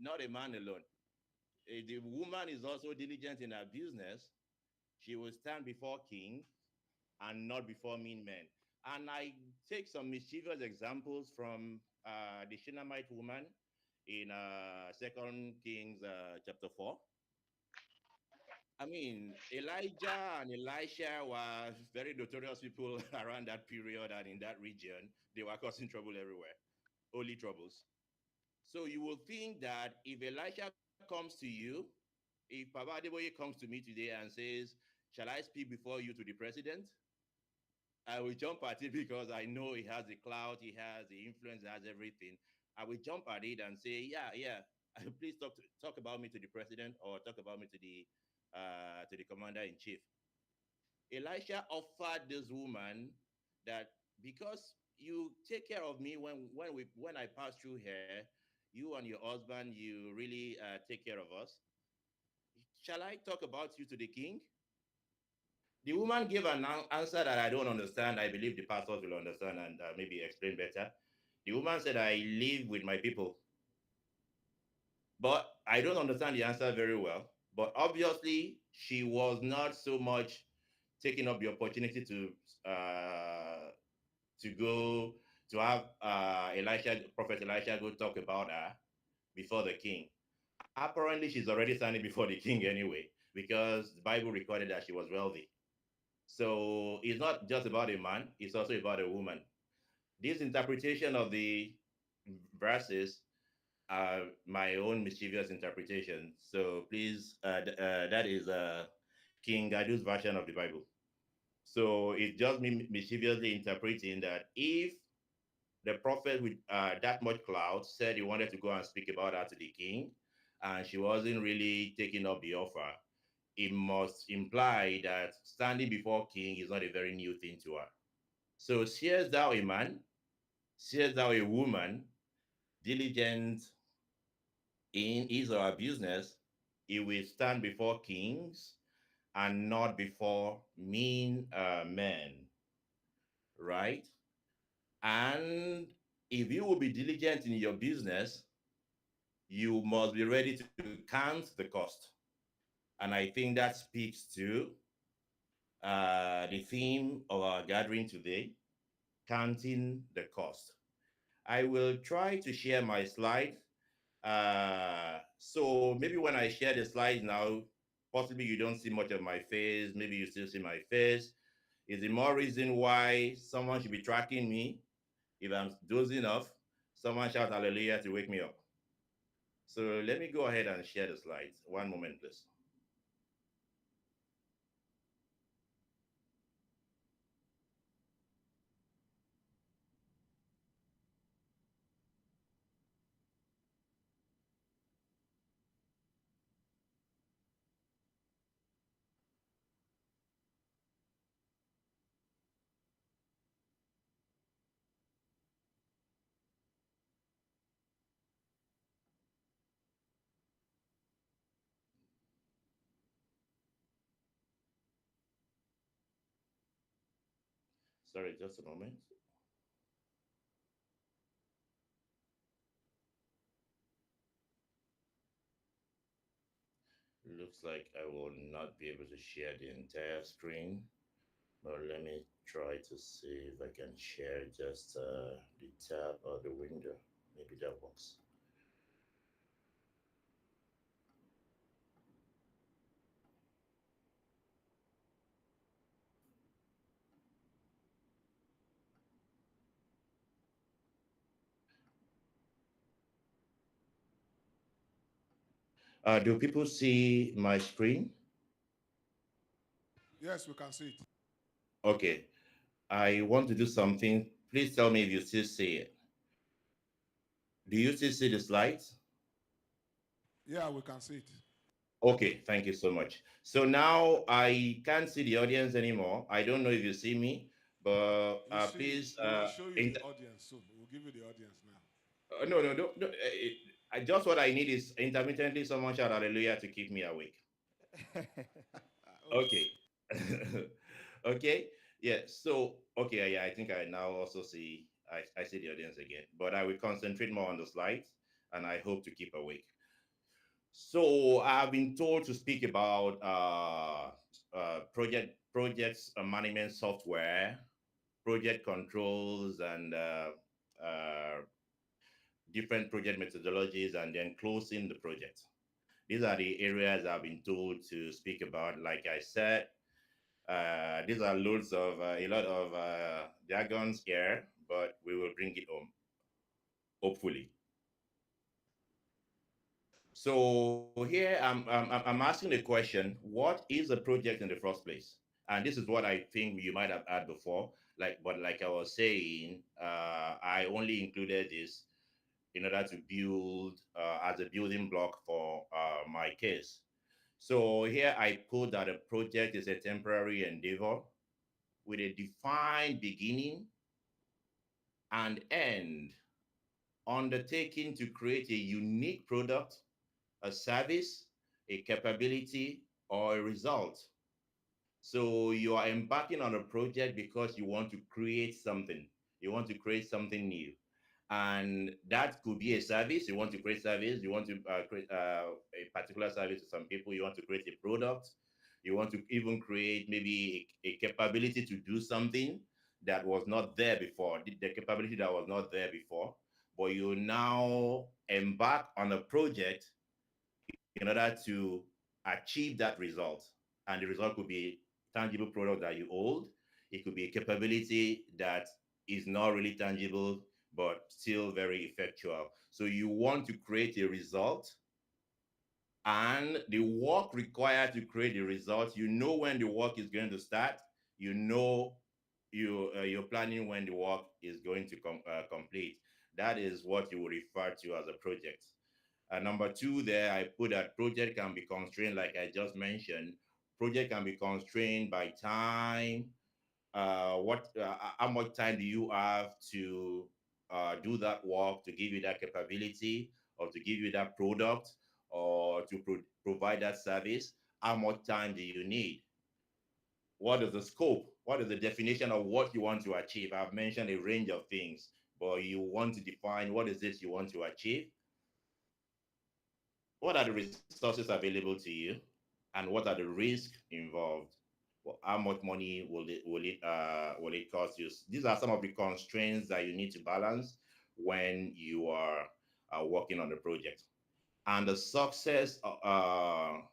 not a man alone. If the woman is also diligent in her business, she will stand before king and not before mean men. And I take some mischievous examples from the Shunammite woman in Second Kings chapter 4. I mean, Elijah and Elisha were very notorious people around that period and in that region. They were causing trouble everywhere, only troubles. So you will think that if Elisha comes to you, if Papa Adeboye comes to me today and says, "Shall I speak before you to the president?" I will jump at it because I know he has the clout, he has the influence, he has everything. I will jump at it and say, "Yeah, yeah, please talk about me to the president or talk about me to the commander in chief." Elisha offered this woman that because you take care of me when I pass through here, you and your husband, you really take care of us. Shall I talk about you to the king? The woman gave an answer that I don't understand. I believe the pastors will understand and maybe explain better. The woman said, "I live with my people." But I don't understand the answer very well. But obviously, she was not so much taking up the opportunity to go to have Prophet Elisha, go talk about her before the king. Apparently, she's already standing before the king anyway, because the Bible recorded that she was wealthy. So it's not just about a man; it's also about a woman. This interpretation of the verses my own mischievous interpretation. So please, that is King Gadu's version of the Bible. So it's just me mischievously interpreting that if the prophet with that much clout said he wanted to go and speak about her to the king, and she wasn't really taking up the offer, it must imply that standing before king is not a very new thing to her. So seest thou a man, seest thou a woman, diligent in his or her business, he will stand before kings and not before mean men, right? And if you will be diligent in your business, you must be ready to count the cost. And I think that speaks to the theme of our gathering today, counting the cost. I will try to share my slide. So maybe when I share the slides now, possibly you don't see much of my face. Maybe you still see my face. Is there more reason why someone should be tracking me? If I'm dozing off, someone shout hallelujah to wake me up. So let me go ahead and share the slides. One moment, please. Sorry, just a moment. Looks like I will not be able to share the entire screen, but let me try to see if I can share just the tab or the window. Maybe that works. Do people see my screen? Yes, we can see it. Okay. I want to do something. Please tell me if you still see it. Do you still see the slides? Yeah, we can see it. Okay, thank you so much. So now I can't see the audience anymore. I don't know if you see me, but please, We will show you the audience soon. We'll give you the audience now. no, no, no, no. Just what I need is intermittently someone shout hallelujah to keep me awake. Okay. Okay. Okay. Yeah. So, okay. Yeah, I think I now also I see the audience again, but I will concentrate more on the slides and I hope to keep awake. So I've been told to speak about projects management software, project controls, and different project methodologies, and then closing the project. These are the areas I've been told to speak about. Like I said, these are loads of a lot of jargons here, but we will bring it home, hopefully. So here I'm asking the question: what is a project in the first place? And this is what I think you might have had before. Like I was saying, I only included this in order to build as a building block for my case. So here I put that a project is a temporary endeavor with a defined beginning and end, undertaking to create a unique product, a service, a capability, or a result. So you are embarking on a project because you want to create something. You want to create something new. And that could be a service. You want to create service. You want to create a particular service to some people. You want to create a product. You want to even create maybe a capability to do something that was not there before, the capability that was not there before. But you now embark on a project in order to achieve that result. And the result could be tangible product that you hold. It could be a capability that is not really tangible, but still very effectual. So you want to create a result, and the work required to create the result, you know when the work is going to start, you know you're planning when the work is going to complete. That is what you would refer to as a project. Number two, there I put that project can be constrained, like I just mentioned. Project can be constrained by time. How much time do you have to do that work, to give you that capability, or to give you that product, or to provide that service? How much time do you need? What is the scope? What is the definition of what you want to achieve? I've mentioned a range of things, but you want to define what is it you want to achieve. What are the resources available to you, and what are the risks involved? Well, how much money will it cost you? These are some of the constraints that you need to balance when you are working on the project. And the success of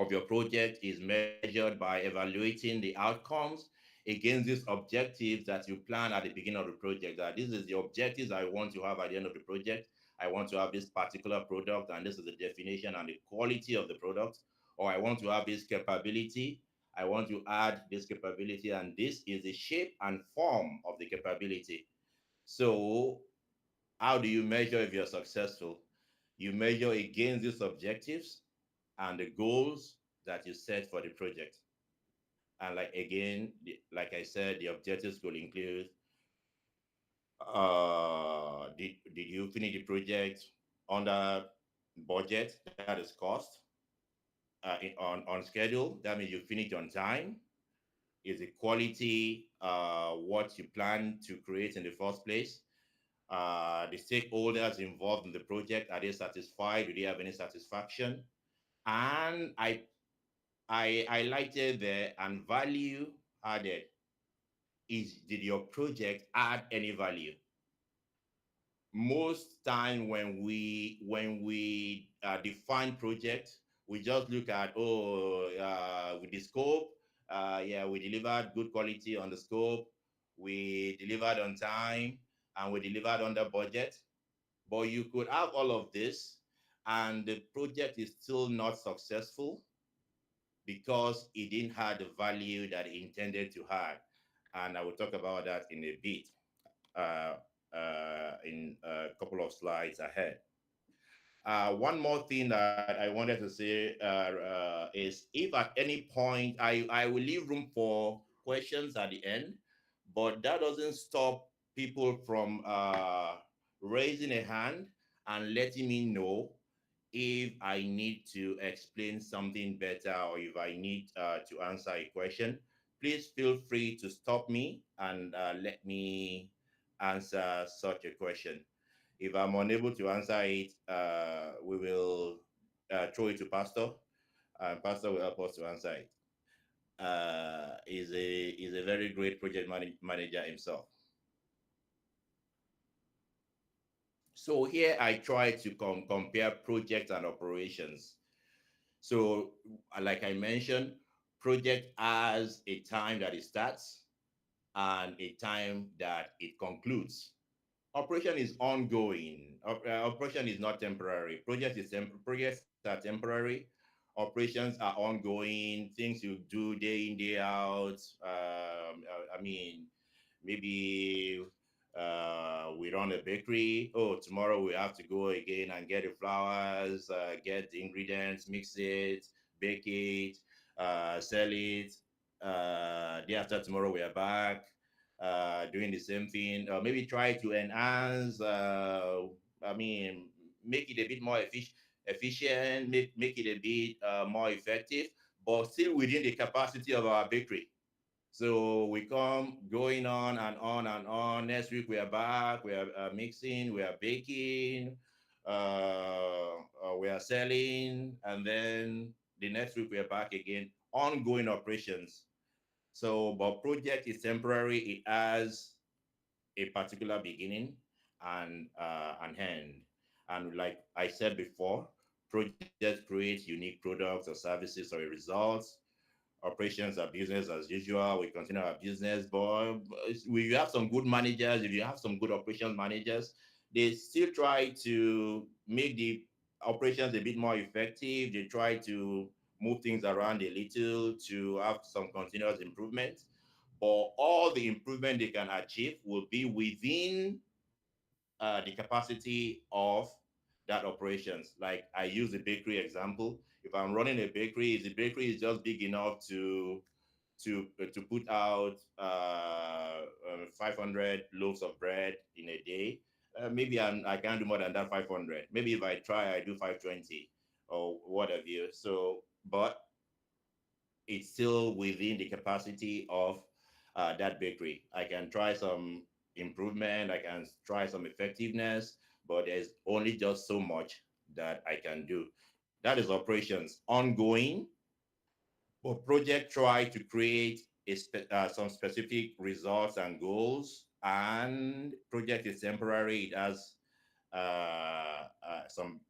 your project is measured by evaluating the outcomes against these objectives that you plan at the beginning of the project. That this is the objectives I want to have at the end of the project. I want to have this particular product, and this is the definition and the quality of the product. Or I want to have this capability. I want to add this capability, and this is the shape and form of the capability. So, how do you measure if you're successful? You measure against these objectives and the goals that you set for the project. And like again, like I said, the objectives could include did you finish the project under budget? That is cost. On schedule, that means you finish on time. Is the quality what you plan to create in the first place? The stakeholders involved in the project, are they satisfied? Do they have any satisfaction? And I highlighted there, and value added. Is did your project add any value? Most time when we define project, we just look at, with the scope, yeah, we delivered good quality on the scope, we delivered on time, and we delivered under budget. But you could have all of this, and the project is still not successful because it didn't have the value that it intended to have. And I will talk about that in a bit, uh, in a couple of slides ahead. One more thing that I wanted to say is, if at any point I will leave room for questions at the end, but that doesn't stop people from raising a hand and letting me know if I need to explain something better, or if I need to answer a question. Please feel free to stop me and let me answer such a question. If I'm unable to answer it, we will throw it to Pastor, and Pastor will help us to answer it. Is a very great project manager himself. So here I try to compare projects and operations. So, like I mentioned, project has a time that it starts and a time that it concludes. Operation is ongoing. Operation is not temporary. Projects are temporary. Operations are ongoing. Things you do day in, day out. I mean, maybe we run a bakery. Oh, tomorrow we have to go again and get the flours, get the ingredients, mix it, bake it, sell it. Day after tomorrow we are back doing the same thing. Maybe try to enhance. I mean, make it a bit more efficient. Make it a bit more effective, but still within the capacity of our bakery. So we come going on and on and on. Next week we are back. We are mixing. We are baking. We are selling, and then the next week we are back again. Ongoing operations. So, but project is temporary. It has a particular beginning and end. And like I said before, projects create unique products or services or results. Operations are business as usual. We continue our business, but we have some good managers. If you have some good operations managers, they still try to make the operations a bit more effective. They try to move things around a little to have some continuous improvement. But all the improvement they can achieve will be within the capacity of that operations. Like I use the bakery example. If I'm running a bakery, if the bakery is just big enough to put out 500 loaves of bread in a day, maybe I can't do more than that 500. Maybe if I try, I do 520 or whatever. So, but it's still within the capacity of that bakery. I can try some improvement, I can try some effectiveness, but there's only just so much that I can do. That is operations ongoing, but project try to create some specific results and goals, and project is temporary. It has some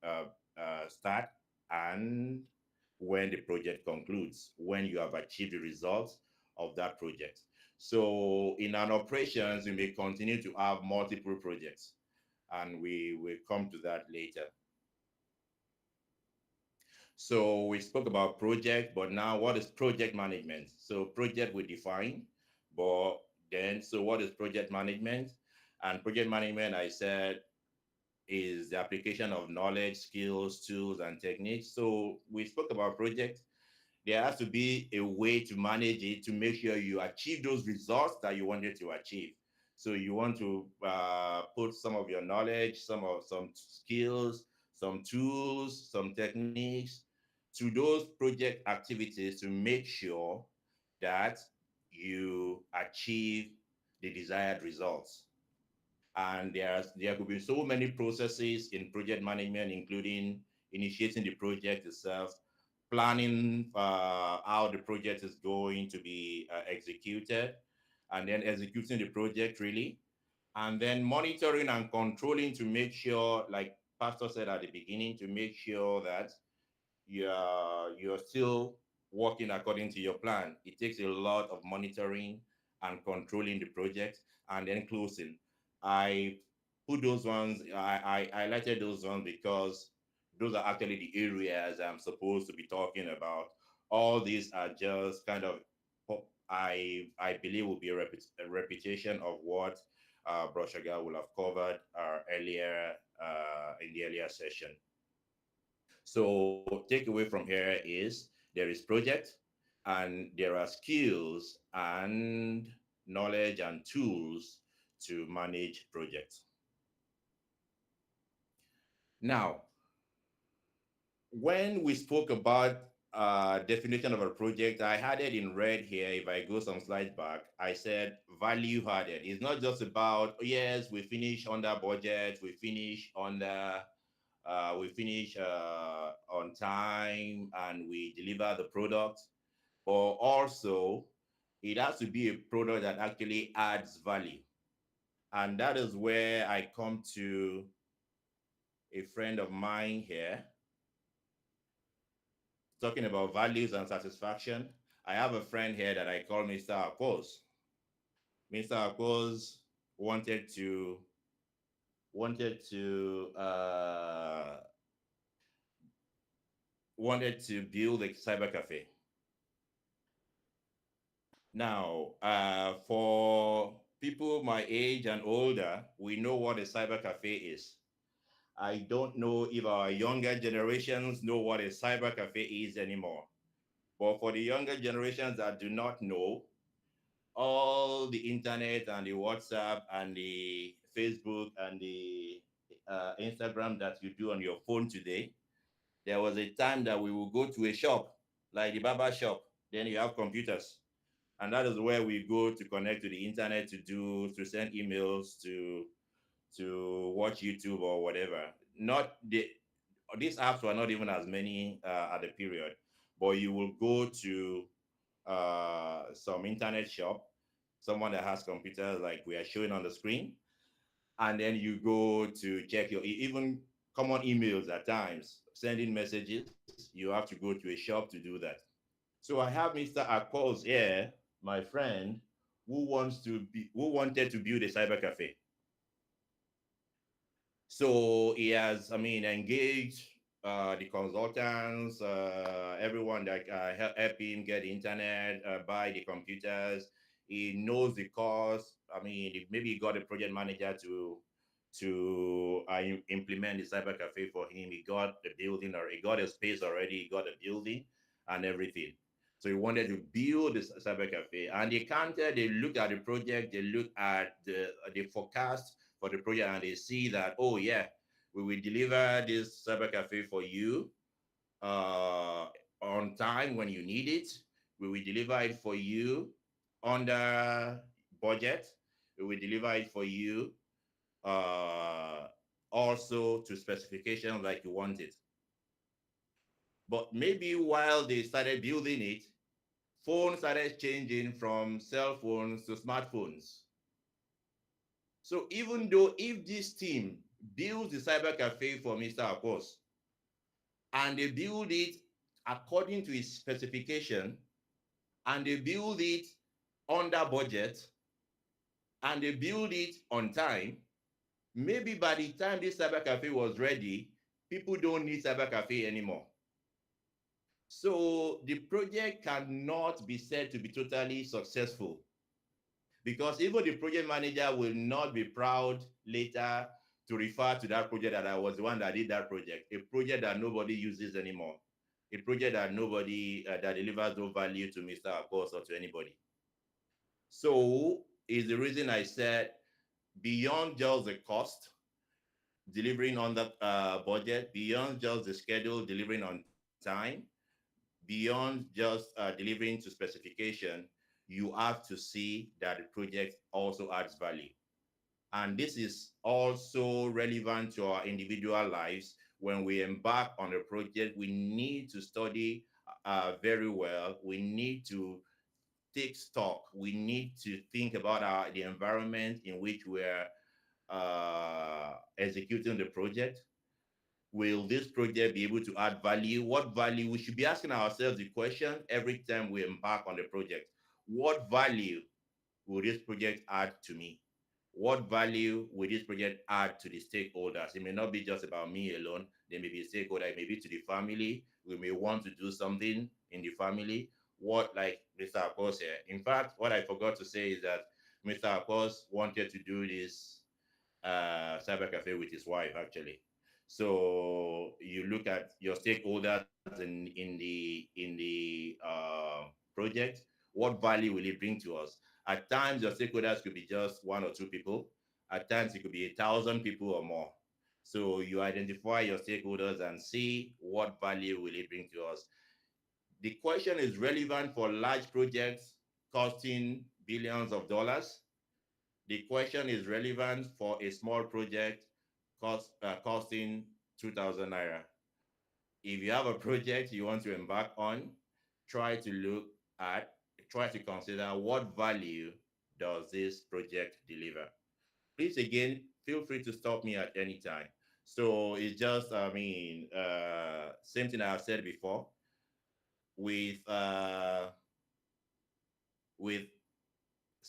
start and when the project concludes, when you have achieved the results of that project. So in an operations, we may continue to have multiple projects, and we will come to that later. So we spoke about project, but now what is project management? So project we define, but then, so what is project management? And project management, I said, is the application of knowledge, skills, tools, and techniques. So we spoke about project. There has to be a way to manage it to make sure you achieve those results that you wanted to achieve. So you want to put some of your knowledge, some skills, some tools, some techniques to those project activities to make sure that you achieve the desired results. And there could be so many processes in project management, including initiating the project itself, planning how the project is going to be executed, and then executing the project really, and then monitoring and controlling to make sure, like Pastor said at the beginning, to make sure that you're still working according to your plan. It takes a lot of monitoring and controlling the project, and then closing. I put those ones, I highlighted those ones because those are actually the areas I'm supposed to be talking about. All these are just kind of, I believe, will be a repetition of what Broshaga will have covered earlier in the earlier session. So takeaway from here is there is project and there are skills and knowledge and tools to manage projects. Now, when we spoke about definition of a project, I had it in red here. If I go some slides back, I said value added. It's not just about, oh, yes, we finish under budget, we finish under we finish on time and we deliver the product, or also it has to be a product that actually adds value. And that is where I come to a friend of mine here talking about values and satisfaction. I have a friend here that I call Mr. Akos. Mr. Akos wanted to wanted to uh, wanted to build a cyber cafe. Now, for people my age and older, we know what a cyber cafe is. I don't know if our younger generations know what a cyber cafe is anymore. But for the younger generations that do not know, all the internet and the WhatsApp and the Facebook and the Instagram that you do on your phone today, there was a time that we would go to a shop, like the barber shop. Then you have computers, and that is where we go to connect to the internet to send emails to watch YouTube or whatever. Not the These apps were not even as many at the period, but you will go to some internet shop, someone that has computers like we are showing on the screen, and then you go to check your even common emails at times, sending messages. You have to go to a shop to do that. So I have Mr. Akos here, my friend, who wanted to build a cyber cafe. So he has, I mean, engaged the consultants, everyone that help him get the internet, buy the computers. He knows the cost. I mean, maybe he got a project manager to implement the cyber cafe for him. He got the building, or he got a space already. He got a building and everything. So he wanted to build this cyber cafe, and they counted. They looked at the project. They looked at the forecast for the project, and they see that, oh yeah, we will deliver this cyber cafe for you uh, on time when you need it. We will deliver it for you under budget. We will deliver it for you uh, also to specifications like you want it. But maybe while they started building it, phones started changing from cell phones to smartphones. So even though if this team builds the cyber cafe for Mr. Akos and they build it according to his specification and they build it under budget and they build it on time, maybe by the time this cyber cafe was ready, people don't need cyber cafe anymore. So the project cannot be said to be totally successful, because even the project manager will not be proud later to refer to that project that I was the one that did that project, a project that nobody uses anymore, a project that nobody that delivers no value to Mr. Akos or to anybody. So is the reason I said, beyond just the cost, delivering on the budget, beyond just the schedule, delivering on time, beyond just delivering to specification, you have to see that the project also adds value. And this is also relevant to our individual lives. When we embark on a project, we need to study very well. We need to take stock. We need to think about the environment in which we're executing the project. Will this project be able to add value? What value? We should be asking ourselves the question every time we embark on the project. What value will this project add to me? What value will this project add to the stakeholders? It may not be just about me alone. There may be a stakeholder, it may be to the family. We may want to do something in the family. What, like Mr. Akos here. In fact, what I forgot to say is that Mr. Akos wanted to do this cyber cafe with his wife, actually. So you look at your stakeholders in the project. What value will it bring to us? At times, your stakeholders could be just one or two people. At times, it could be 1,000 people or more. So you identify your stakeholders and see what value will it bring to us. The question is relevant for large projects costing billions of dollars. The question is relevant for a small project costing 2,000 naira. If you have a project you want to embark on, try to look at, try to consider what value does this project deliver. Please, again, feel free to stop me at any time. So it's just, same thing I've said before with with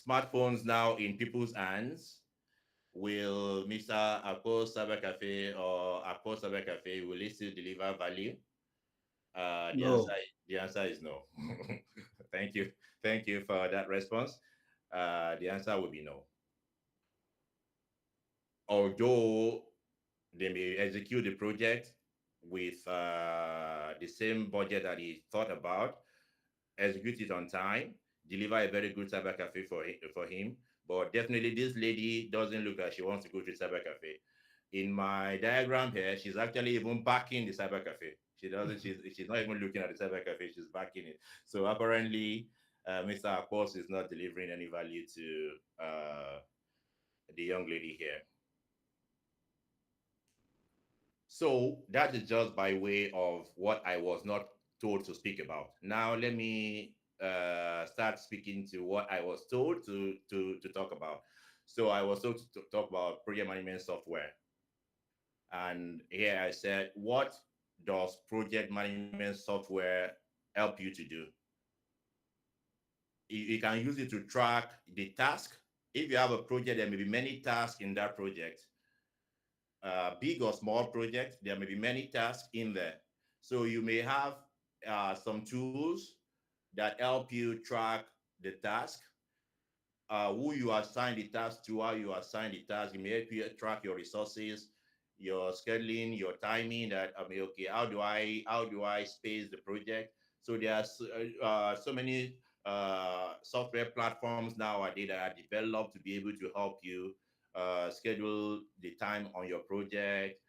smartphones now in people's hands. Will Mr. Akpo Cyber Cafe or Akpo Cyber Cafe will it still deliver value? Uh, the answer No. the answer is no. Thank you. Thank you for that response. The answer will be no. Although they may execute the project with the same budget that he thought about, execute it on time, deliver a very good cyber cafe for him. But definitely, this lady doesn't look like she wants to go to cyber cafe. In my diagram here, she's actually even backing the cyber cafe. She doesn't. She's not even looking at the cyber cafe. She's backing it. So apparently, Mr. Akpos is not delivering any value to the young lady here. So that is just by way of what I was not told to speak about. Now let me start speaking to what I was told to talk about. So I was told to talk about project management software. And here I said, what does project management software help you to do? You can use it to track the task. If you have a project, there may be many tasks in that project, big or small project, there may be many tasks in there. So you may have some tools that help you track the task, who you assign the task to, how you assign the task. It may help you track your resources, your scheduling, your timing. That okay, how do I space the project? So there are so many software platforms nowadays that are developed to be able to help you schedule the time on your project,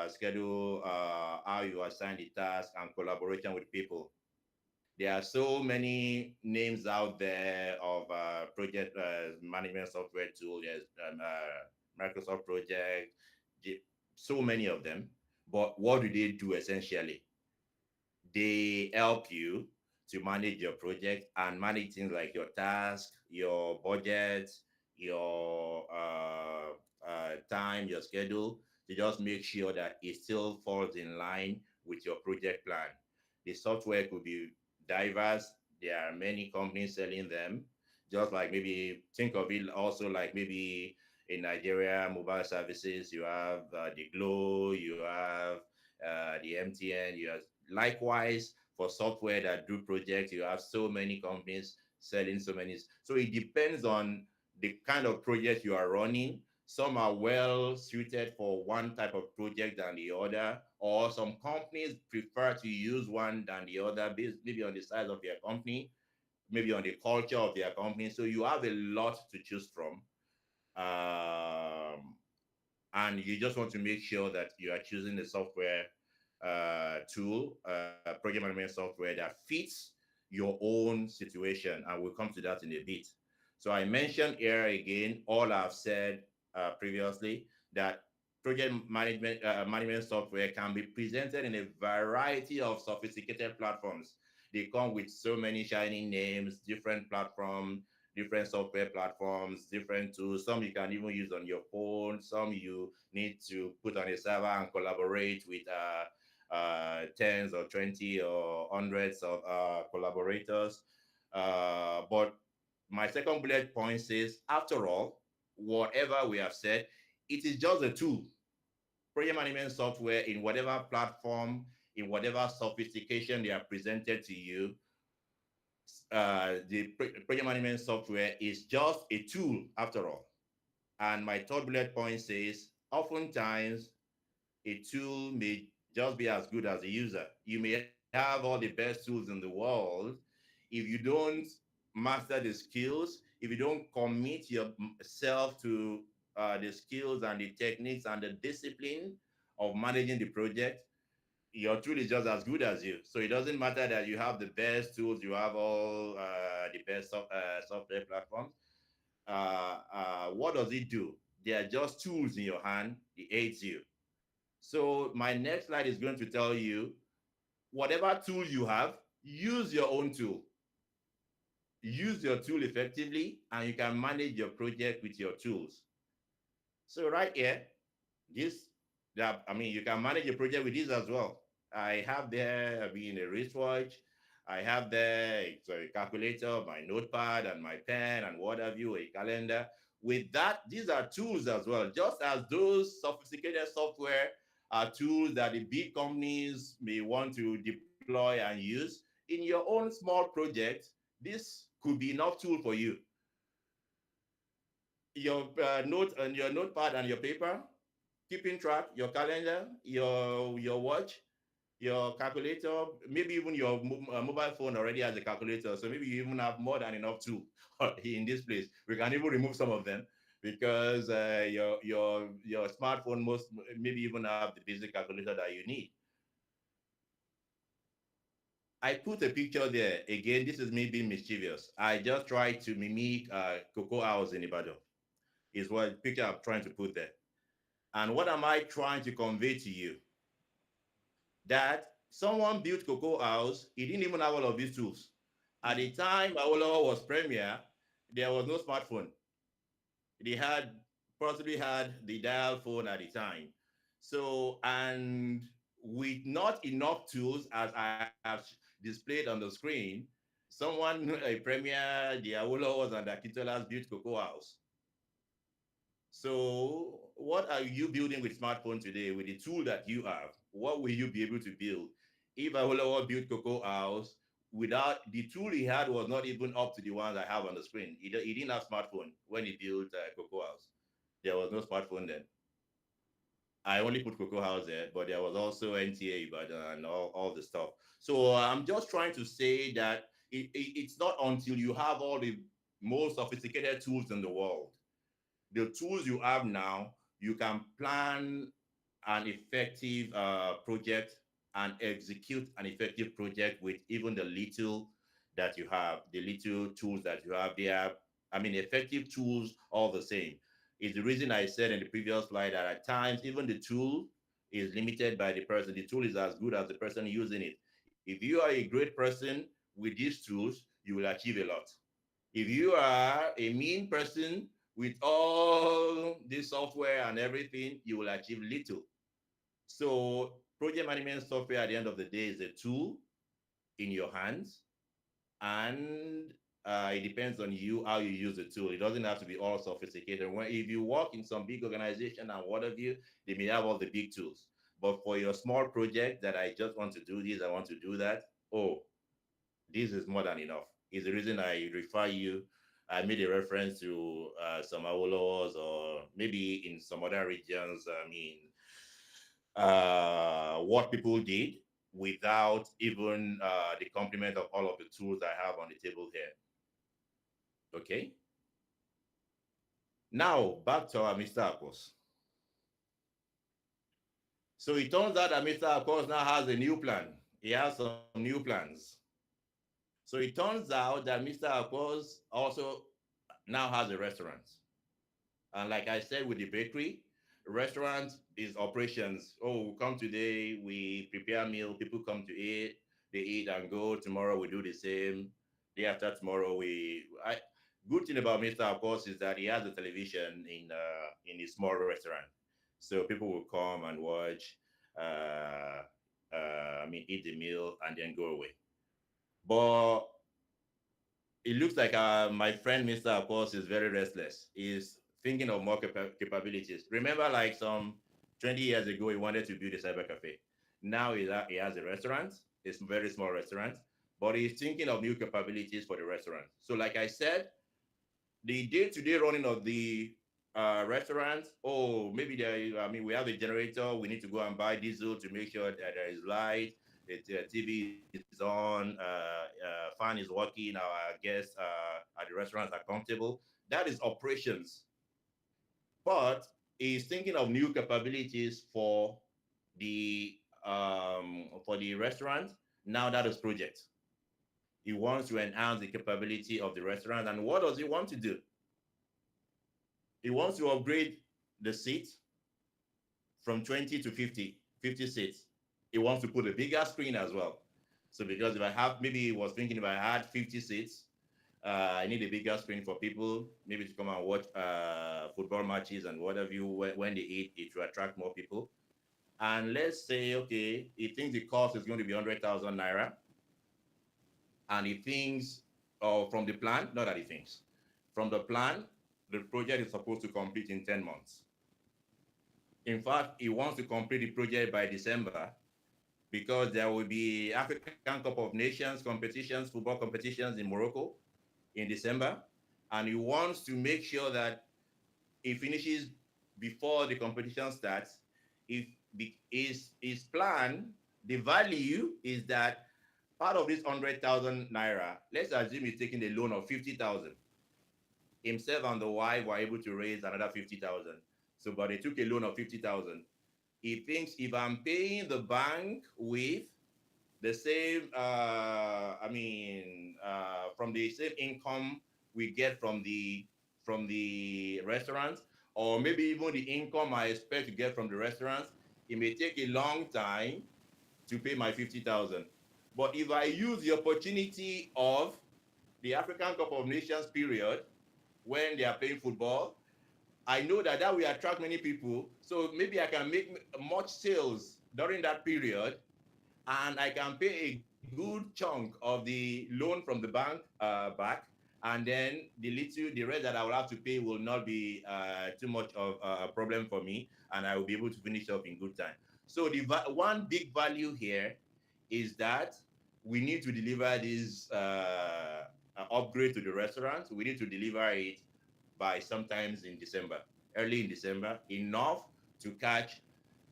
schedule how you assign the task, and collaboration with people. There are so many names out there of project management software tools. There's Microsoft Project, so many of them. But what do they do essentially? They help you to manage your project and manage things like your task, your budget, your time, your schedule, to just make sure that it still falls in line with your project plan. The software could be diverse. There are many companies selling them. Just like, maybe think of it also like maybe in Nigeria, mobile services, you have the Glow, you have the MTN, you have likewise for software that do projects, you have so many companies selling so many. So it depends on the kind of project you are running. Some are well suited for one type of project than the other, or some companies prefer to use one than the other, based maybe on the size of their company, maybe on the culture of their company. So you have a lot to choose from. Um, and you just want to make sure that you are choosing the software tool, project management software that fits your own situation. And we'll come to that in a bit. So I mentioned here again, all I've said previously, that project management software can be presented in a variety of sophisticated platforms. They come with so many shiny names, different platforms, different software platforms, different tools. Some you can even use on your phone. Some you need to put on a server and collaborate with tens or 20 or hundreds of collaborators. But my second bullet point says, after all, whatever we have said, it is just a tool. Project management software, in whatever platform, in whatever sophistication they are presented to you, the project management software is just a tool after all. And my third bullet point says, oftentimes a tool may just be as good as a user. You may have all the best tools in the world. If you don't master the skills, if you don't commit yourself to the skills and the techniques and the discipline of managing the project, your tool is just as good as you. So it doesn't matter that you have the best tools, you have all the best software platforms. What does it do? They are just tools in your hand. It aids you. So my next slide is going to tell you whatever tool you have, use your own tool. Use your tool effectively, and you can manage your project with your tools. So right here, this that I mean, you can manage your project with this as well. I have there, a wristwatch. I have there it's a calculator, my notepad, and my pen, and what have you, a calendar. With that, these are tools as well. Just as those sophisticated software are tools that the big companies may want to deploy and use, in your own small project, this could be enough tool for you. Your note and your notepad and your paper, keeping track, your calendar, your watch, your calculator, maybe even your mobile phone already has a calculator. So maybe you even have more than enough tool in this place. We can even remove some of them because your smartphone most maybe even have the basic calculator that you need. I put a picture there. Again, this is me being mischievous. I just try to mimic Cocoa House in Ibadan. Is what picture I'm trying to put there. And what am I trying to convey to you? That someone built Cocoa House, he didn't even have all of these tools. At the time Awolowo was premier, there was no smartphone. They had possibly had the dial phone at the time. So, and with not enough tools, as I have displayed on the screen, someone, a premier, the Awolowos and the Akintolas built Cocoa House. So, what are you building with smartphone today with the tool that you have? What will you be able to build? If Awolowo built Cocoa House without the tool he had was not even up to the ones I have on the screen. He didn't have smartphone when he built Cocoa House. There was no smartphone then. I only put Cocoa House there, but there was also NTA, but and all the stuff. So I'm just trying to say that it's not until you have all the most sophisticated tools in the world, the tools you have now, you can plan an effective project and execute an effective project with even the little that you have, the little tools that you have. They are, I mean, effective tools all the same. Is the reason I said in the previous slide that at times even the tool is limited by the person. The tool is as good as the person using it. If you are a great person with these tools, you will achieve a lot. If you are a mean person with all this software and everything, you will achieve little. So project management software at the end of the day is a tool in your hands, and it depends on you how you use the tool. It doesn't have to be all sophisticated. If you work in some big organization and what have you, they may have all the big tools. But for your small project that I just want to do this, I want to do that, oh, this is more than enough. Is the reason I refer you. I made a reference to some Awolowo's or maybe in some other regions. I mean, what people did without even the complement of all of the tools I have on the table here. Okay. Now back to our Mr. Akos. So it turns out that Mr. Akos now has a new plan. He has some new plans. So it turns out that Mr. Akos also now has a restaurant. And like I said with the bakery, restaurant is operations. Oh, we come today, we prepare meal, people come to eat, they eat and go. Tomorrow we do the same. Day after tomorrow, good thing about Mr. Of course is that he has a television in his small restaurant. So people will come and watch, eat the meal and then go away. But it looks like my friend Mr. Of course is very restless. He's thinking of more capabilities. Remember, like some 20 years ago, he wanted to build a cyber cafe. Now he has a restaurant. It's a very small restaurant, but he's thinking of new capabilities for the restaurant. So, like I said, the day-to-day running of the restaurant. Oh, maybe we have a generator. We need to go and buy diesel to make sure that there is light. The TV is on, fan is working. Our guests at the restaurants are comfortable. That is operations. But he's thinking of new capabilities the for the restaurant. Now that is project. He wants to enhance the capability of the restaurant. And what does he want to do? He wants to upgrade the seat. from 20 to 50 seats. He wants to put a bigger screen as well. So because if I have, maybe he was thinking if I had 50 seats, I need a bigger screen for people, maybe to come and watch football matches and whatever you when they eat, it will attract more people. And let's say, okay, he thinks the cost is going to be 100,000 naira, and he thinks, or from the plan, not that he thinks, from the plan, the project is supposed to complete in 10 months. In fact, he wants to complete the project by December because there will be African Cup of Nations competitions, football competitions in Morocco in December. And he wants to make sure that he finishes before the competition starts. If his plan, the value is that part of this 100,000 naira, let's assume he's taking a loan of 50,000. Himself and the wife were able to raise another 50,000. So, but they took a loan of 50,000. He thinks if I'm paying the bank with the same, from the same income we get from the restaurants, or maybe even the income I expect to get from the restaurants, it may take a long time to pay my 50,000. But if I use the opportunity of the African Cup of Nations period when they are playing football, I know that that will attract many people. So maybe I can make much sales during that period, and I can pay a good chunk of the loan from the bank back, and then the rest that I will have to pay will not be too much of a problem for me, and I will be able to finish up in good time. So the one big value here is that we need to deliver this upgrade to the restaurant. We need to deliver it by sometimes in December, early in December, enough to catch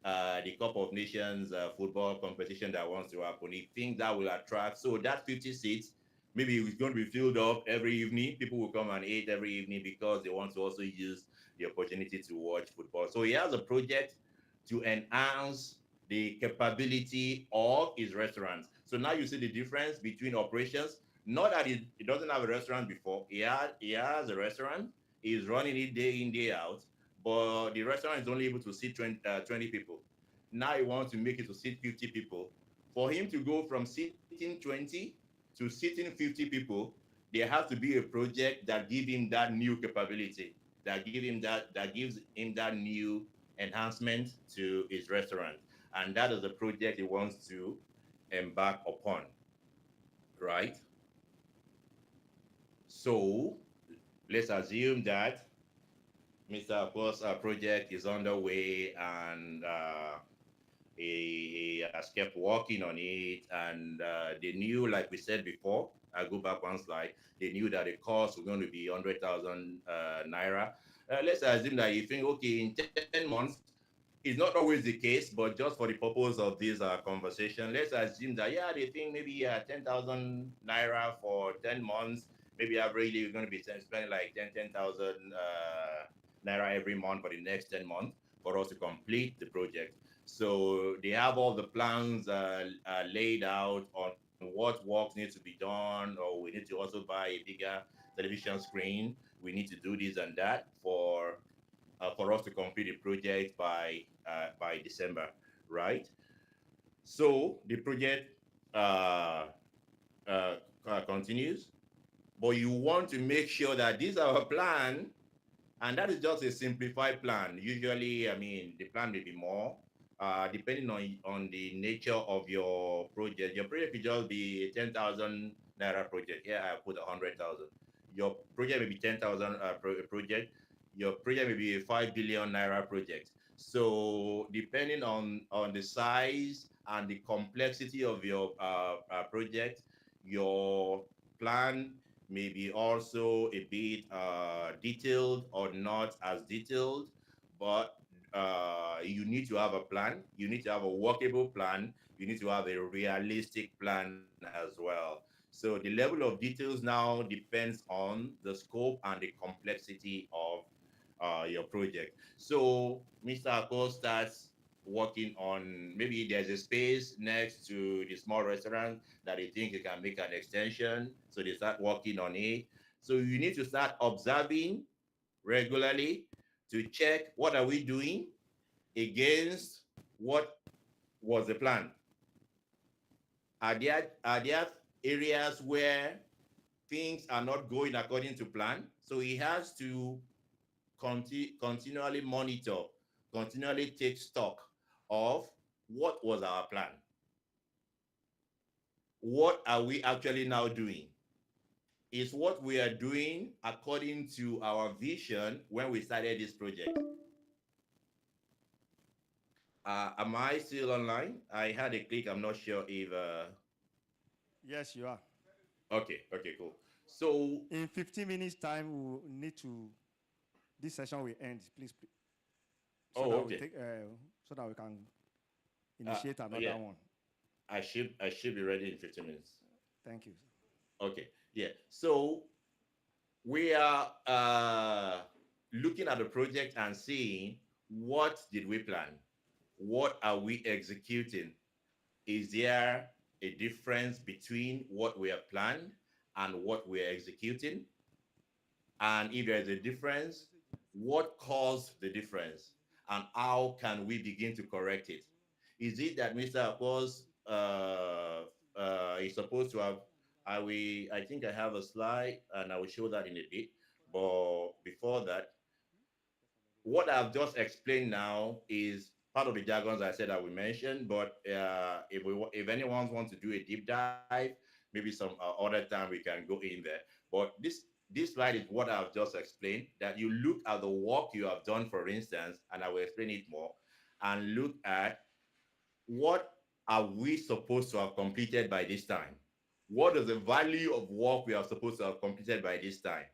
the Cup of Nations football competition that wants to happen. He thinks that will attract, so that 50 seats, maybe it's going to be filled up every evening. People will come and eat every evening because they want to also use the opportunity to watch football. So he has a project to enhance the capability of his restaurants. So now you see the difference between operations. Not that he doesn't have a restaurant before. He has a restaurant. He's running it day in, day out, but the restaurant is only able to seat 20 people. Now he wants to make it to seat 50 people. For him to go from seating 20 to seating 50 people, there has to be a project that gives him that new capability, that gives him that new enhancement to his restaurant. And that is the project he wants to embark upon, right? So let's assume that Mr. Akos project is underway, and he has kept working on it. And they knew, like we said before, I'll go back one slide, they knew that the cost was going to be 100,000 naira. Let's assume that you think, okay, in 10 months, it's not always the case, but just for the purpose of this conversation, let's assume that, yeah, they think maybe 10,000 naira for 10 months. Maybe averagely you're going to be spending like 10,000 naira every month for the next 10 months for us to complete the project. So they have all the plans laid out on what work needs to be done, or we need to also buy a bigger television screen. We need to do this and that for us to complete the project by December, right? So the project uh, continues, but you want to make sure that this is our plan, and that is just a simplified plan. Usually, I mean, the plan may be more, depending on the nature of your project. Your project could just be a 10,000 naira project. Here, I put 100,000. Your project may be 10,000 project. Your project may be a 5 billion naira project. So, depending on the size and the complexity of your project, your plan may be also a bit detailed or not as detailed, but you need to have a plan. You need to have a workable plan. You need to have a realistic plan as well. So the level of details now depends on the scope and the complexity of your project. So Mr. Ako starts working on, maybe there's a space next to the small restaurant that they think you can make an extension. So they start working on it. So you need to start observing regularly to check what are we doing. against what was the plan? Are there areas where things are not going according to plan? So he has to continually monitor, continually take stock of what was our plan. What are we actually now doing? Is what we are doing according to our vision when we started this project? Am I still online? I had a click. I'm not sure if. Yes, you are. Okay, cool. So In 15 minutes time, we will need to. This session will end. Please, so oh, that okay. we take, so that we can initiate another yeah. one. I should be ready in 15 minutes. Thank you. Okay, yeah. So we are looking at the project and seeing what did we plan? What are we executing? Is there a difference between what we have planned and what we're executing? And if there's a difference, what caused the difference? And how can we begin to correct it? Is it that Mr. Akos is supposed to have, I think I have a slide and I will show that in a bit. But before that, what I've just explained now is part of the jargons I said I will mention. But if anyone wants to do a deep dive, maybe some other time we can go in there. But this slide is what I've just explained. That you look at the work you have done, for instance, and I will explain it more, and look at what are we supposed to have completed by this time. What is the value of work we are supposed to have completed by this time?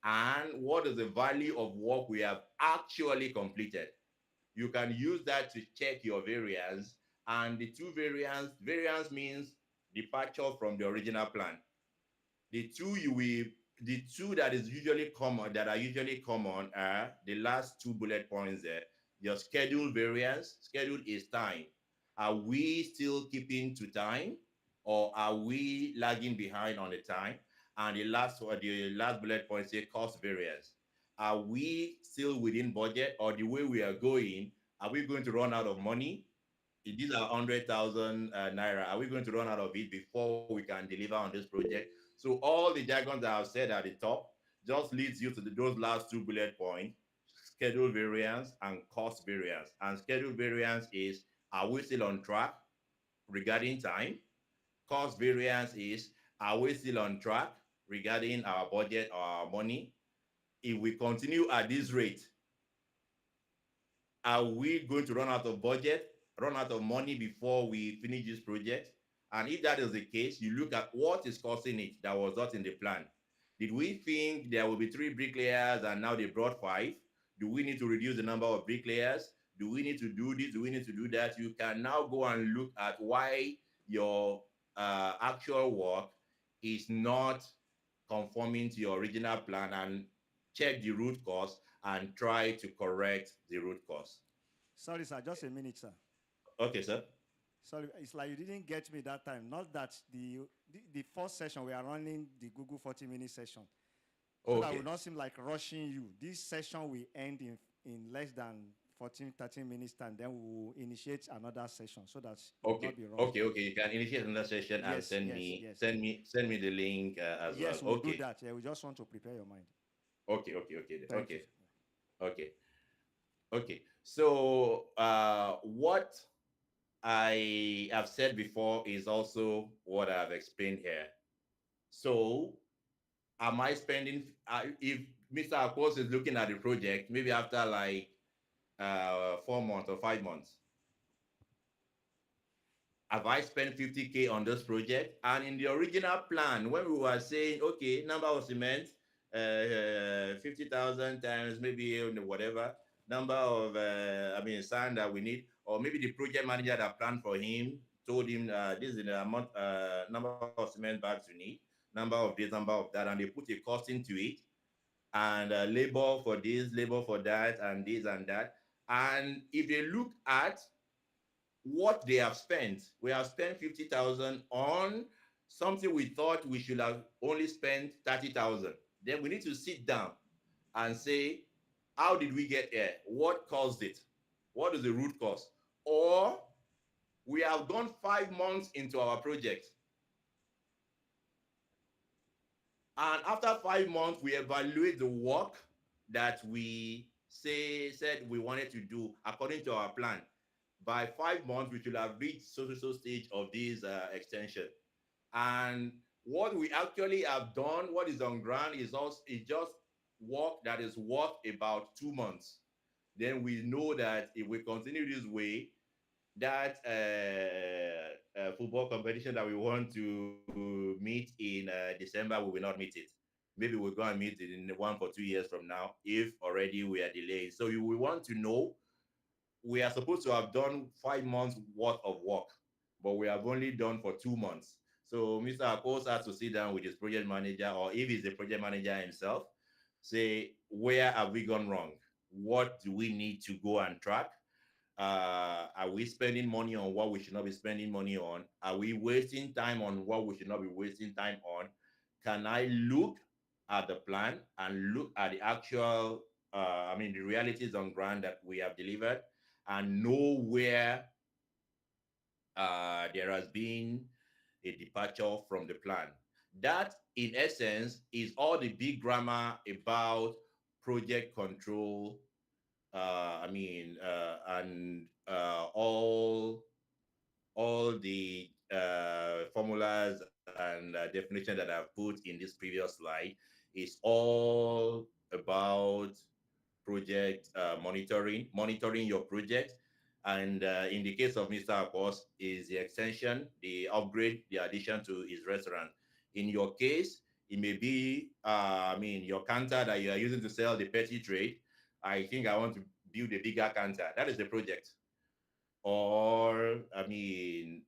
And what is the value of work we have actually completed? You can use that to check your variance. And the two variance means departure from the original plan. The two that is usually common, that are usually common, are the last two bullet points there. Your schedule variance. Schedule is time. Are we still keeping to time, or are we lagging behind on the time? And the last bullet point say cost variance. Are we still within budget, or the way we are going, are we going to run out of money? If these are 100,000 naira, are we going to run out of it before we can deliver on this project? So all the jargons that I've said at the top just leads you to those last two bullet points: schedule variance and cost variance. And schedule variance is, are we still on track regarding time? Cost variance is, are we still on track regarding our budget or our money? If we continue at this rate, are we going to run out of budget, run out of money before we finish this project? And if that is the case, you look at what is causing it that was not in the plan. Did we think there will be 3 bricklayers and now they brought 5? Do we need to reduce the number of bricklayers? Do we need to do this? Do we need to do that? You can now go and look at why your actual work is not conforming to your original plan, and check the root cause and try to correct the root cause. Sorry, sir. Just a minute, sir. Okay, sir. Sorry, it's like you didn't get me that time. Not that the first session, we are running the Google 40-minute session. So Okay. that will not seem like rushing you. This session will end in less than 14, 13 minutes time. Then we will initiate another session so that you will not be rushed. Okay. You can initiate another session and Yes, send yes. me the link as Yes, well. we'll do that. Yeah, we just want to prepare your mind. Okay. Thank you. Okay. So what I have said before is also what I've explained here. So am I spending, if Mr. Akos is looking at the project, maybe after like 4 months or 5 months, have I spent 50K on this project? And in the original plan, when we were saying, okay, number of cement, 50,000 times maybe whatever, number of, sand that we need, or maybe the project manager that planned for him told him this is the amount, number of cement bags you need, number of this, number of that, and they put a cost into it, and labor for this, labor for that, and this and that. And if they look at what they have spent, we have spent 50,000 on something we thought we should have only spent 30,000. Then we need to sit down and say, how did we get here? What caused it? What is the root cause? Or we have gone 5 months into our project, and after 5 months, we evaluate the work that we said we wanted to do according to our plan. By 5 months, we should have reached so stage of this extension. And what we actually have done, what is on ground, is just work that is worth about 2 months. Then we know that if we continue this way, that football competition that we want to meet in December, we will not meet it. Maybe we'll go and meet it in 1 or 2 years from now, if already we are delayed. So we want to know, we are supposed to have done 5 months worth of work, but we have only done for 2 months. So Mr. Akos has to sit down with his project manager, or if he's the project manager himself, say, where have we gone wrong? What do we need to go and track? Are we spending money on what we should not be spending money on? Are we wasting time on what we should not be wasting time on? Can I look at the plan and look at the actual, the realities on ground that we have delivered, and know where there has been a departure from the plan? That, in essence, is all the big grammar about project control, and all the formulas and definition that I've put in this previous slide is all about project monitoring your project. And in the case of Mr. Akos, is the extension, the upgrade, the addition to his restaurant. In your case, it may be, your counter that you are using to sell the petty trade. I think I want to build a bigger counter. That is the project. Or, in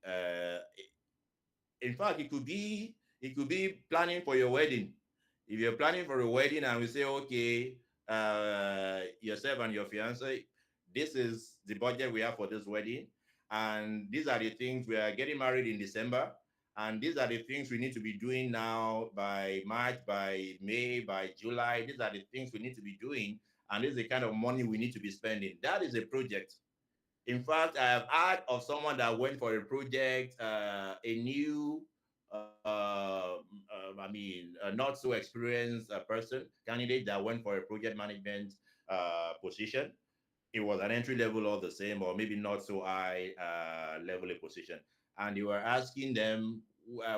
fact, it could be planning for your wedding. If you're planning for a wedding and we say, okay, yourself and your fiance, this is the budget we have for this wedding, and these are the things, we are getting married in December, and these are the things we need to be doing now by March, by May, by July. These are the things we need to be doing, and this is the kind of money we need to be spending. That is a project. In fact, I have heard of someone that went for a project, a new, not so experienced person, candidate that went for a project management position. It was an entry level all the same, or maybe not so high level a position. And you were asking them,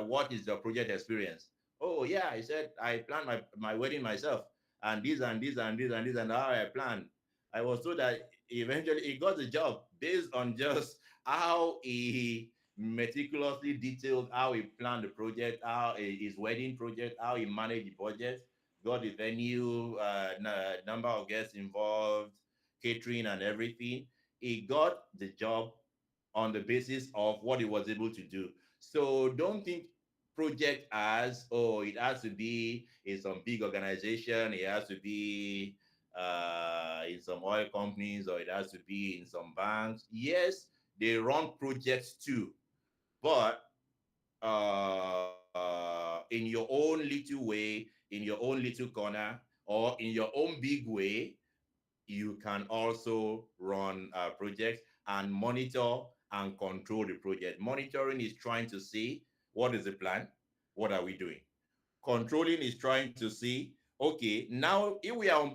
what is your project experience? Oh, yeah, I said, I planned my wedding myself, and this and this and this and this and how I planned. I was told that eventually he got the job based on just how he meticulously detailed how he planned the project, how his wedding project, how he managed the budget, got the venue, number of guests involved, catering and everything. He got the job on the basis of what he was able to do. So don't think project as, oh, it has to be in some big organization, it has to be in some oil companies, or it has to be in some banks. Yes, they run projects too, but in your own little way, in your own little corner, or in your own big way, you can also run projects and monitor and control the project. Monitoring is trying to see, what is the plan? What are we doing? Controlling is trying to see, okay, now if we are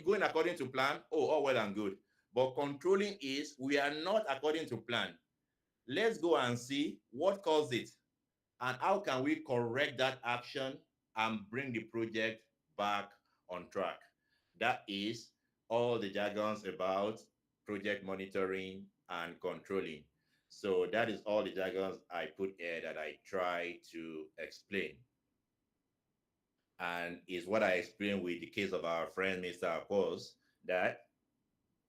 going according to plan, all well and good. But controlling is, we are not according to plan. Let's go and see what caused it, and how can we correct that action and bring the project back on track. That is all the jargons about project monitoring and controlling. So that is all the jargons I put here that I try to explain. And is what I explained with the case of our friend Mr. Akos, that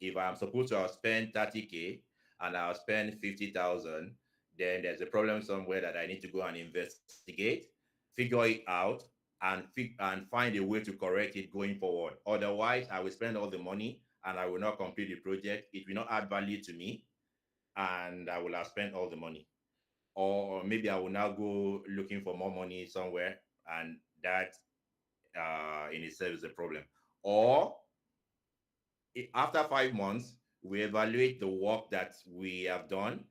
if I'm supposed to have spent 30K and I'll spend 50,000, then there's a problem somewhere that I need to go and investigate, figure it out, and find a way to correct it going forward. Otherwise, I will spend all the money and I will not complete the project. It will not add value to me, and I will have spent all the money. Or maybe I will now go looking for more money somewhere, and that in itself is a problem. Or after 5 months, we evaluate the work that we have done,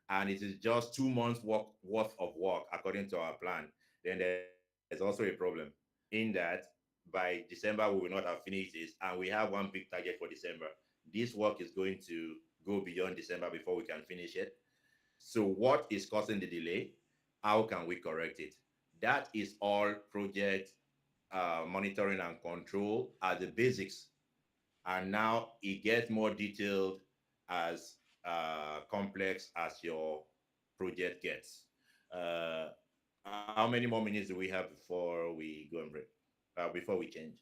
and it is just 2 months worth of work according to our plan, then there's also a problem in that by December we will not have finished this, and we have one big target for December. This work is going to go beyond December before we can finish it. So what is causing the delay? How can we correct it? That is all project monitoring and control are the basics. And now it gets more detailed as complex as your project gets. Uh, how many more minutes do we have before we go and break? Before we change?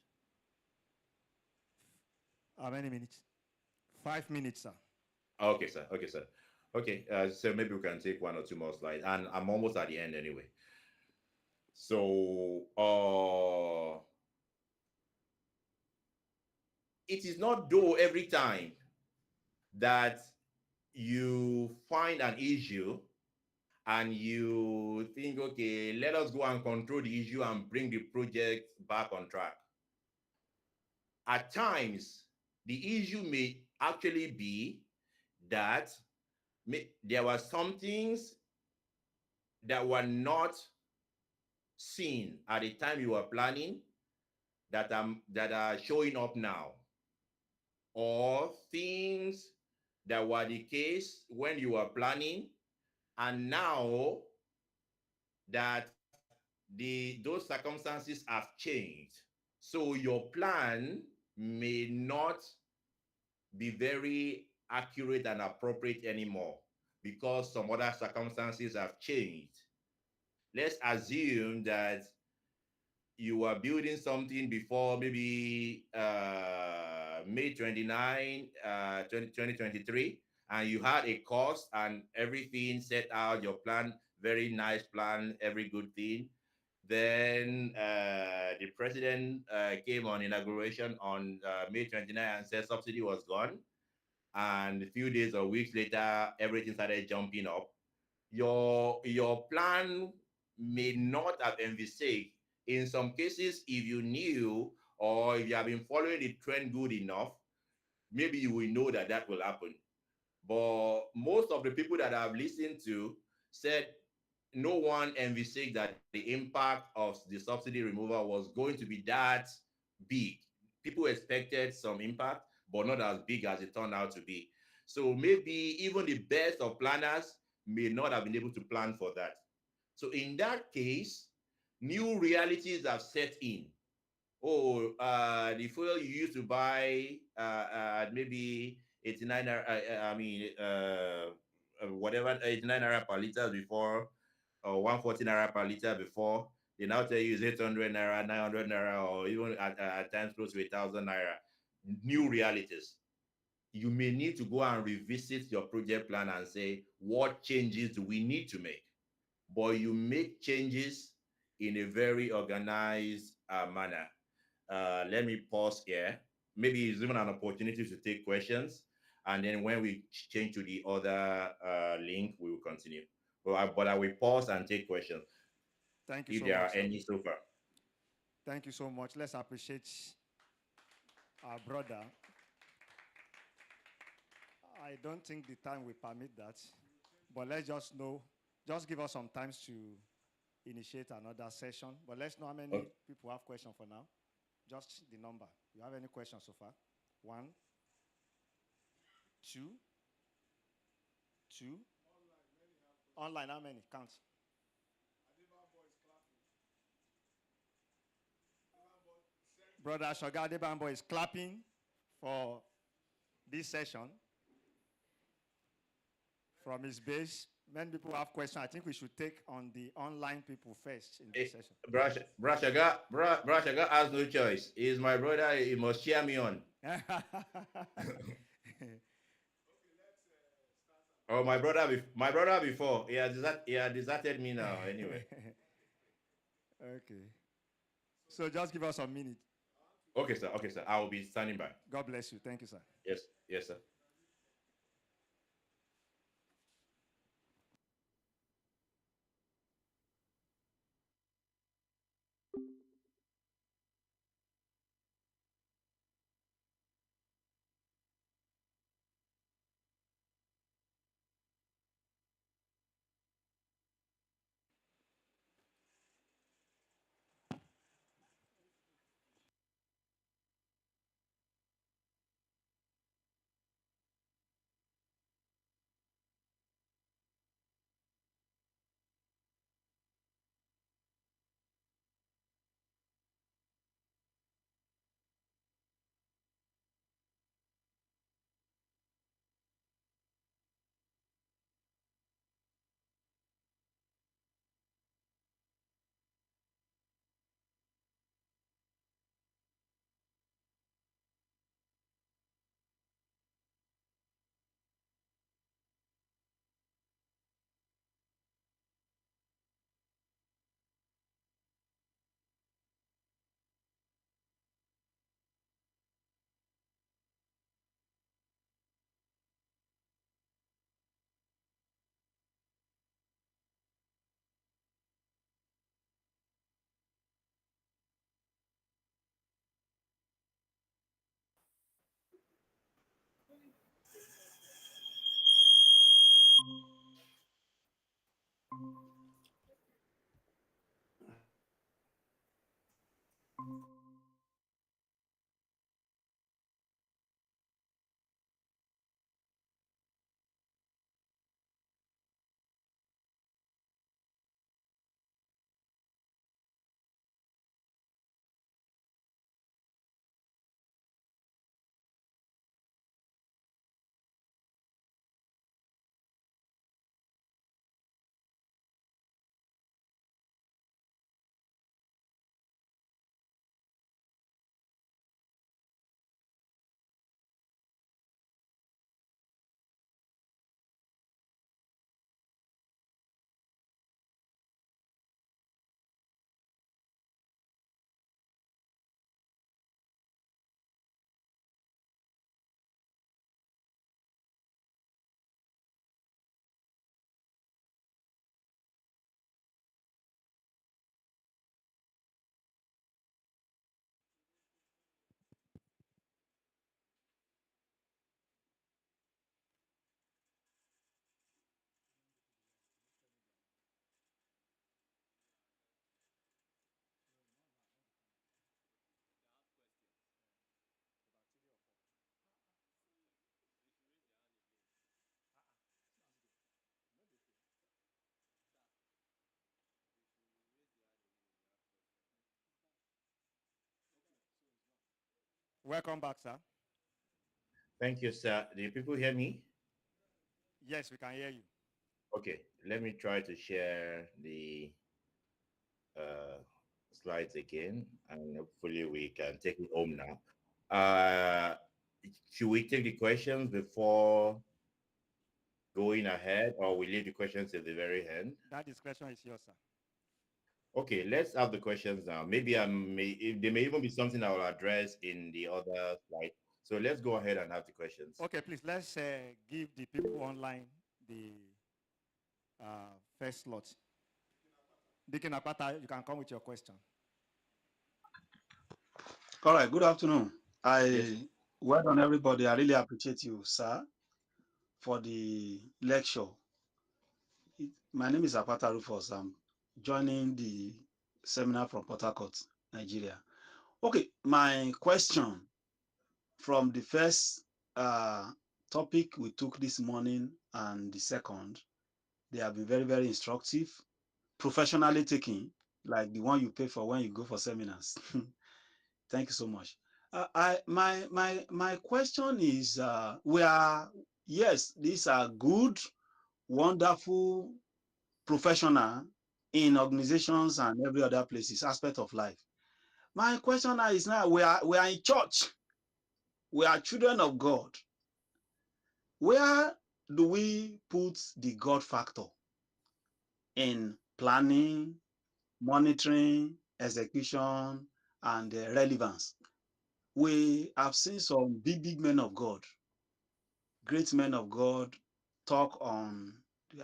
How many minutes? 5 minutes, sir. Okay, sir. Okay, sir. Okay, so maybe we can take one or two more slides, and I'm almost at the end anyway. So, it is not though every time that you find an issue and you think, okay, let us go and control the issue and bring the project back on track. At times, the issue may actually be that there were some things that were not seen at the time you were planning that are showing up now, or things that were the case when you were planning, and now that those circumstances have changed. So your plan may not be very accurate and appropriate anymore because some other circumstances have changed. Let's assume that you were building something before maybe May 29, 2023, and you had a cost and everything set out, your plan, very nice plan, every good thing. Then the president came on inauguration on May 29 and said subsidy was gone. And a few days or weeks later, everything started jumping up. Your plan may not have envisaged. In some cases, if you knew or if you have been following the trend good enough, maybe you will know that that will happen. But most of the people that I've listened to said no one envisaged that the impact of the subsidy removal was going to be that big. People expected some impact, but not as big as it turned out to be. So maybe even the best of planners may not have been able to plan for that. So in that case, new realities have set in. Oh, the fuel you used to buy maybe 89, whatever, 89 naira per liter before, or 140 naira per liter before, they now tell you it's 800 naira, 900 naira, or even at times close to 1,000 naira. New realities. You may need to go and revisit your project plan and say, what changes do we need to make? But you make changes in a very organized manner. Let me pause here. Maybe it's even an opportunity to take questions. And then when we change to the other link, we will continue. But I will pause and take questions. Thank you if so there much. are any so far. Thank you so much. Let's appreciate our brother. I don't think the time will permit that, but let's just give us some time to initiate another session. But let's know how many people have questions for now. Just the number. You have any questions so far? 1, 2, 2. Online, how many? Count. Brother Shoga Adebambo is clapping for this session from his base. Many people have questions. I think we should take on the online people first in this session. Brashaga has no choice. He's my brother. He must cheer me on. Oh, my brother before. He had deserted me now anyway. Okay. So just give us a minute. Okay, sir. I will be standing by. God bless you. Thank you, sir. Yes, sir. Welcome back, sir. Thank you, sir. Do you people hear me? Yes, we can hear you. Okay, let me try to share the uh, slides again, and hopefully we can take it home now. Uh, should we take the questions before going ahead, or we leave the questions at the very end? That discretion is yours, sir. Okay, let's have the questions now. Maybe there may even be something I will address in the other slide. So let's go ahead and have the questions. Okay, please, let's give the people online the first slot. Deacon Apata, you can come with your question. All right, good afternoon. Yes. Well done, everybody. I really appreciate you, sir, for the lecture. My name is Apata Rufus. I'm joining the seminar from Port Harcourt, Nigeria. Okay, my question from the first topic we took this morning and the second, they have been very, very instructive, professionally taken, like the one you pay for when you go for seminars. Thank you so much. My question is, yes, these are good, wonderful professional in organizations and every other places, aspect of life. My question now is, now we are in church, we are children of God. Where do we put the God factor in planning, monitoring, execution, and relevance? We have seen some big men of God, great men of God, talk on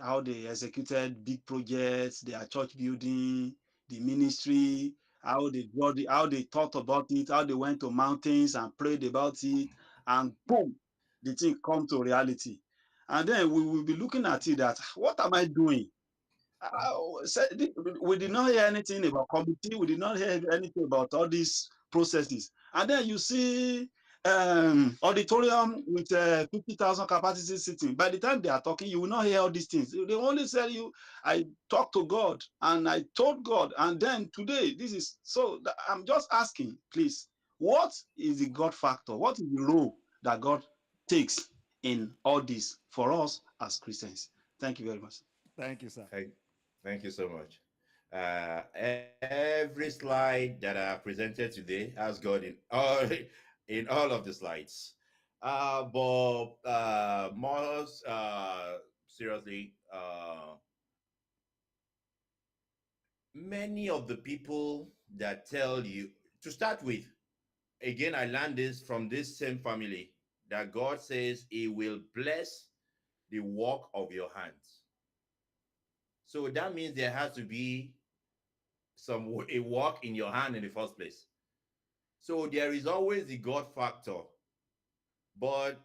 how they executed big projects, their church building, the ministry, how they thought about it, how they went to mountains and prayed about it, and boom, the thing come to reality. And then we will be looking at it that, what am I doing? We did not hear anything about committee. We did not hear anything about all these processes. And then you see auditorium with 50,000 capacity sitting. By the time they are talking, you will not hear all these things. They only tell you, I talked to God and I told God. And then today, this is so. I'm just asking, please, what is the God factor? What is the role that God takes in all this for us as Christians? Thank you very much. Thank you, sir. Thank you so much. Every slide that I presented today has God in all of the slides. But more seriously, many of the people that tell you, to start with, again, I learned this from this same family, that God says He will bless the work of your hands. So that means there has to be a work in your hand in the first place. So there is always the God factor. But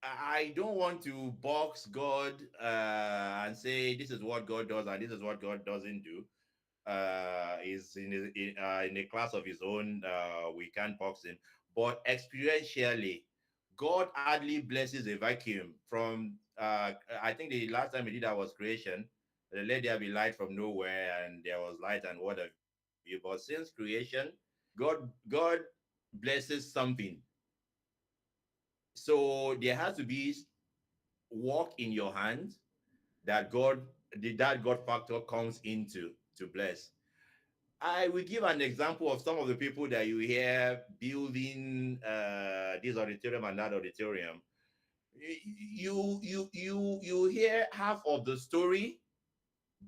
I don't want to box God and say this is what God does and this is what God doesn't do. Is in a class of his own. We can't box him. But experientially, God hardly blesses a vacuum. From I think the last time he did that was creation. Let there be light from nowhere, and there was light and what have you. But since creation, God blesses something. So there has to be work in your hand that God factor comes into to bless. I will give an example of some of the people that you hear building this auditorium and that auditorium. You hear half of the story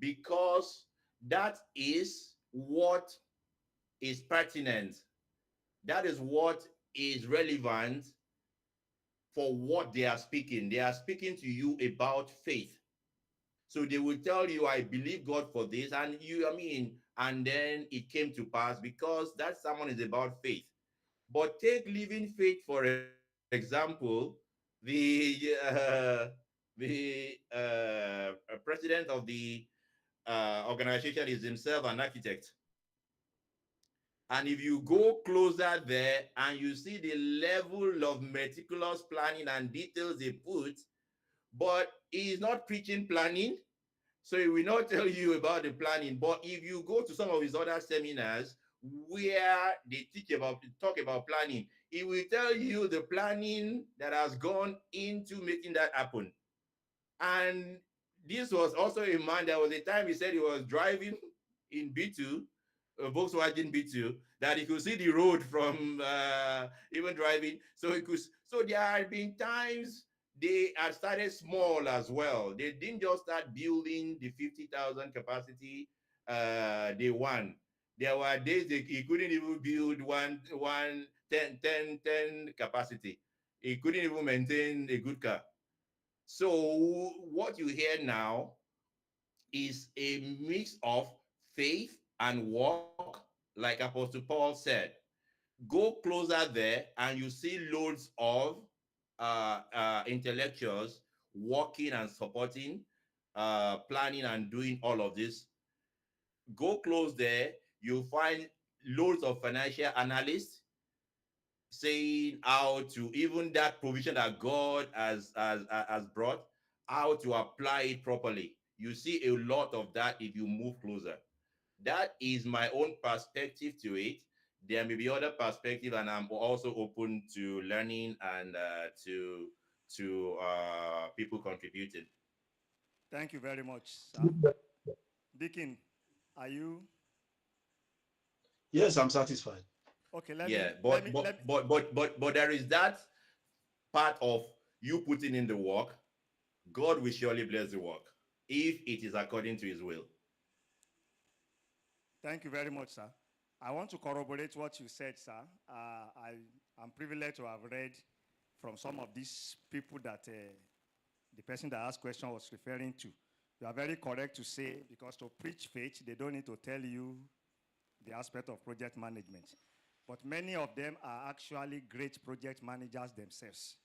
because that is what is pertinent. That is what is relevant for what they are speaking. They are speaking to you about faith. So they will tell you, I believe God for this. And and then it came to pass because that sermon is about faith. But take living faith, for example, the president of the organization is himself an architect. And if you go closer there and you see the level of meticulous planning and details they put, but he is not preaching planning, so he will not tell you about the planning. But if you go to some of his other seminars where they talk about planning, It will tell you the planning that has gone into making that happen. And this was also a man, there was a time he said he was driving in B2, Volkswagen B2, that he could see the road from even driving. So there have been times they had started small as well. They didn't just start building the 50,000 capacity day one. There were days he couldn't even build one 10 capacity. He couldn't even maintain a good car. So what you hear now is a mix of faith and work, like Apostle Paul said. Go closer there, and you see loads of intellectuals working and supporting, planning and doing all of this. Go close there, you find loads of financial analysts saying how to, even that provision that God has brought, how to apply it properly. You see a lot of that if you move closer. That is my own perspective to it. There may be other perspective, and I'm also open to learning and to people contributing. Thank you very much, sir. Deacon, are you Yes, I'm satisfied. okay? Yeah, Let me let me. but there is that part of you putting in the work. God will surely bless the work if it is according to His will. Thank you very much, sir. I want to corroborate what you said, sir. I'm privileged to have read from some of these people that the person that asked question was referring to. You are very correct to say, because to preach faith, they don't need to tell you the aspect of project management. But many of them are actually great project managers themselves.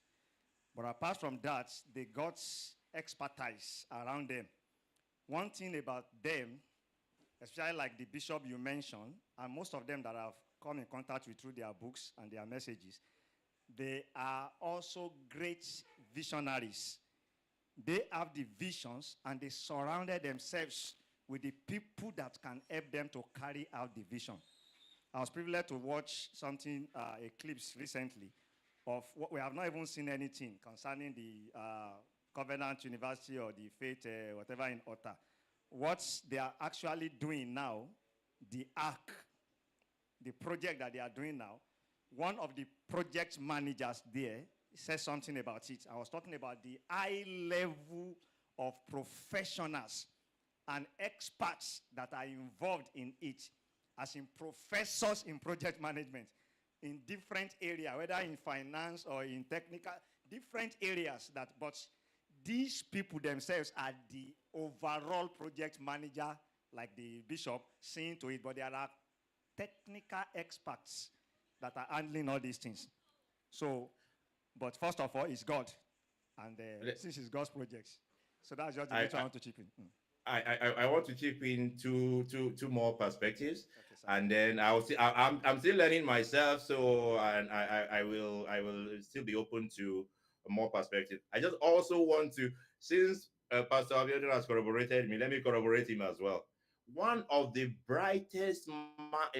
But apart from that, they got expertise around them. One thing about them, especially like the bishop you mentioned, and most of them that I've come in contact with through their books and their messages, they are also great visionaries. They have the visions, and they surrounded themselves with the people that can help them to carry out the vision. I was privileged to watch something, a clips recently, of what we have not even seen anything concerning the Covenant University or the Faith, whatever in Otta. What they are actually doing now, the ARC, the project that they are doing now, one of the project managers there said something about it. I was talking about the high level of professionals and experts that are involved in it, as in professors in project management in different areas, whether in finance or in technical, different areas that, but these people themselves are the overall project manager, like the bishop, seeing to it, but there are technical experts that are handling all these things. So, but first of all, it's God. And since it's God's projects. So that's just the I, little I want to chip in. I want to chip in two more perspectives, Okay, sir. and then I'm still learning myself, so and I will still be open to more perspective. I just also want to, since Pastor Abiodun has corroborated me, let me corroborate him as well. One of the brightest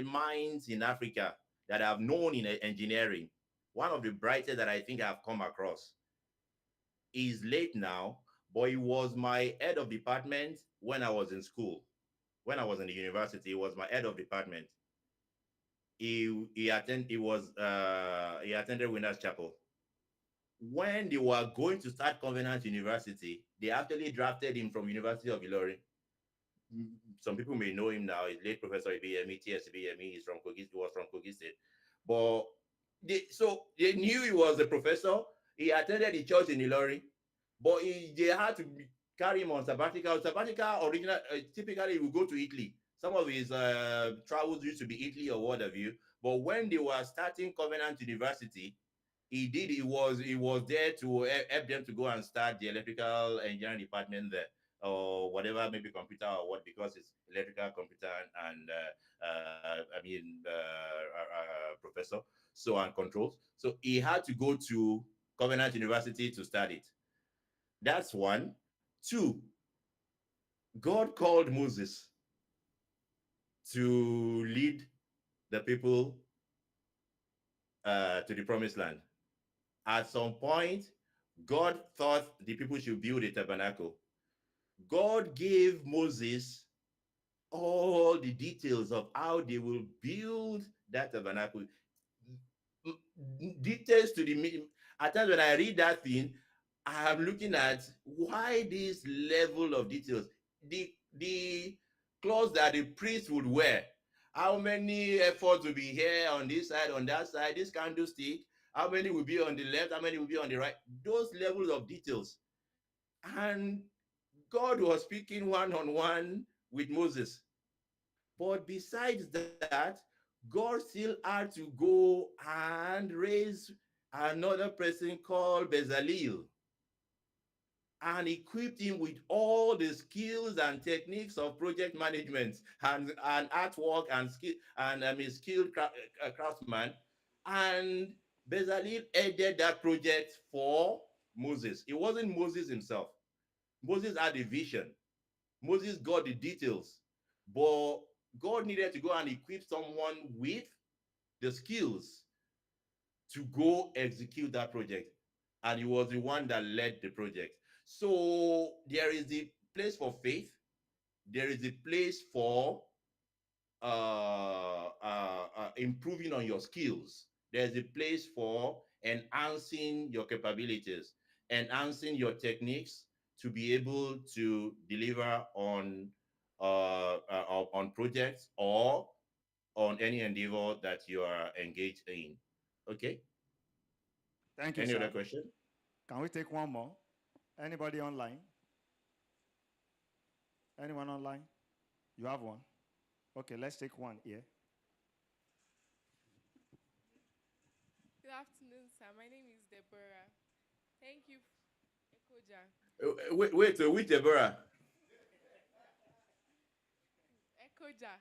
minds in Africa that I've known in engineering, one of the brightest that I think I've come across, is late now, but he was my head of department when I was in school. When I was in the university, he was my head of department. He attended Winners Chapel. When they were going to start Covenant University, they actually drafted him from University of Ilorin. Some people may know him now. He's late Professor Ibiyemi, TS Ibiyemi. He was from Kogi State. But they knew he was a professor. He attended the church in Ilorin, but they had to carry him on sabbatical. Typically, he would go to Italy. Some of his travels used to be Italy or what have you. But when they were starting Covenant University, he was there to help them to go and start the electrical engineering department there, or whatever, maybe computer or what, because it's electrical, computer, and professor, so, and controls. So he had to go to Covenant University to start it. That's one. Two, God called Moses to lead the people to the promised land. At some point, God thought the people should build a tabernacle. God gave Moses all the details of how they will build that tabernacle. Details to the at times when I read that thing, I'm looking at why this level of details. The clothes that the priest would wear, how many efforts will be here on this side, on that side, this candlestick, how many will be on the left, how many will be on the right, those levels of details. And God was speaking one-on-one with Moses. But besides that, God still had to go and raise another person called Bezalel and equipped him with all the skills and techniques of project management and artwork and skill and a skilled craftsman. And Bezalel headed that project for Moses. It wasn't Moses himself. Moses had a vision. Moses got the details, but God needed to go and equip someone with the skills to go execute that project. And he was the one that led the project. So there is the place for faith, there is a place for improving on your skills, there's a place for enhancing your capabilities, enhancing your techniques to be able to deliver on projects or on any endeavor that you are engaged in. Okay. Thank you, Any sir. other question? Can we take one more? Anybody online? Anyone online? You have one? Okay, let's take one here. Good afternoon, sir. My name is Deborah. Thank you, Ekoja. Wait, which Deborah? Ekoja.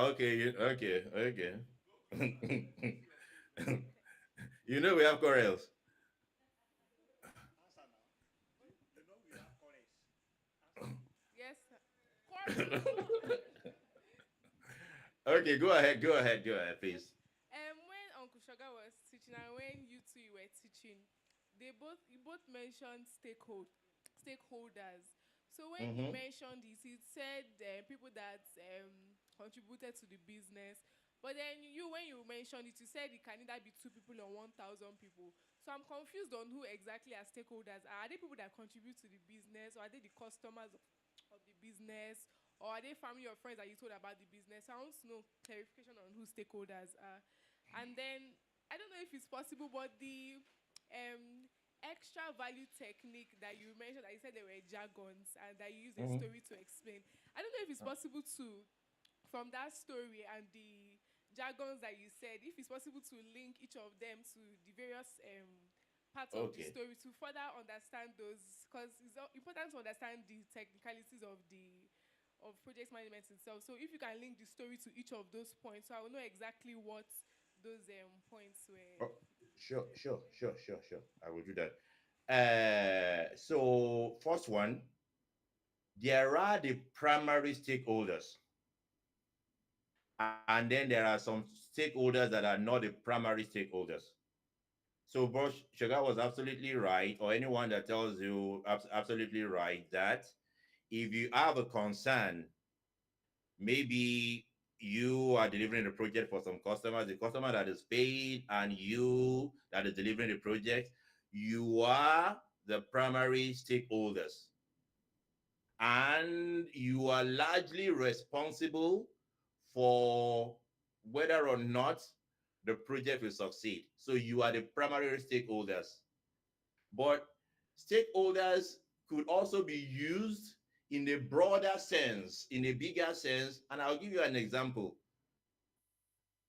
Okay, okay. You know we have corals. Yes, sir. Okay, go ahead, please. When Uncle Sugar was teaching and when you two were teaching, you both mentioned stakeholders. So when he Mm-hmm. mentioned this, he said people that contributed to the business. But then when you mentioned it, you said it can either be 2 people or 1,000 people. So I'm confused on who exactly are stakeholders. Are they people that contribute to the business, or are they the customers of the business, or are they family or friends that you told about the business? I want to know clarification on who stakeholders are. And then I don't know if it's possible, but the extra value technique that you mentioned, that you said there were jargons and that you use a Mm-hmm. story to explain. I don't know if it's possible to, from that story and the jargons that you said, if it's possible to link each of them to the various parts of the Okay. story to further understand those, because it's important to understand the technicalities of project management itself. So if you can link the story to each of those points, so I will know exactly what those points were. Oh, sure. I will do that. So first one, there are the primary stakeholders, and then there are some stakeholders that are not the primary stakeholders. So Bosch Sugar was absolutely right, or anyone that tells you absolutely right, that if you have a concern, maybe you are delivering the project for some customers, the customer that is paid, and you that is delivering the project, you are the primary stakeholders. And you are largely responsible for whether or not the project will succeed. So you are the primary stakeholders. But stakeholders could also be used in a broader sense, in a bigger sense. And I'll give you an example.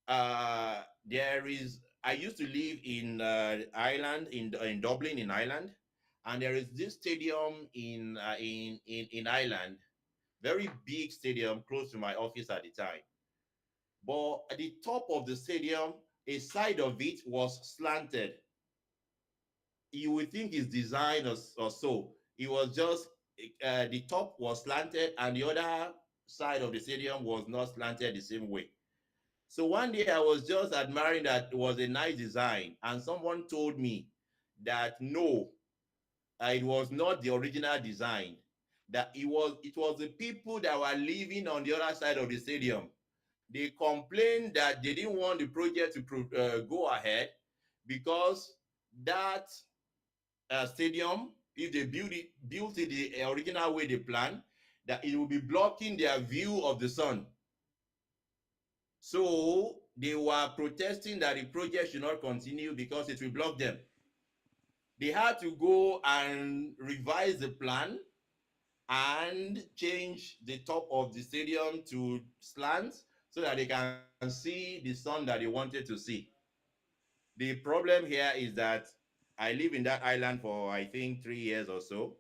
There is, I used to live in Ireland, in Dublin, in Ireland, and there is this stadium in Ireland, very big stadium close to my office at the time. But at the top of the stadium, a side of it was slanted. You would think it's designed or so. It was just the top was slanted and the other side of the stadium was not slanted the same way. So one day I was just admiring that it was a nice design, and someone told me that no, it was not the original design. That it was the people that were living on the other side of the stadium. They complained that they didn't want the project to go ahead because that stadium, if they built it the original way they planned, that it will be blocking their view of the sun. So they were protesting that the project should not continue because it will block them. They had to go and revise the plan and change the top of the stadium to slants so that they can see the sun that they wanted to see. The problem here is that I live in that island for I think 3 years or so.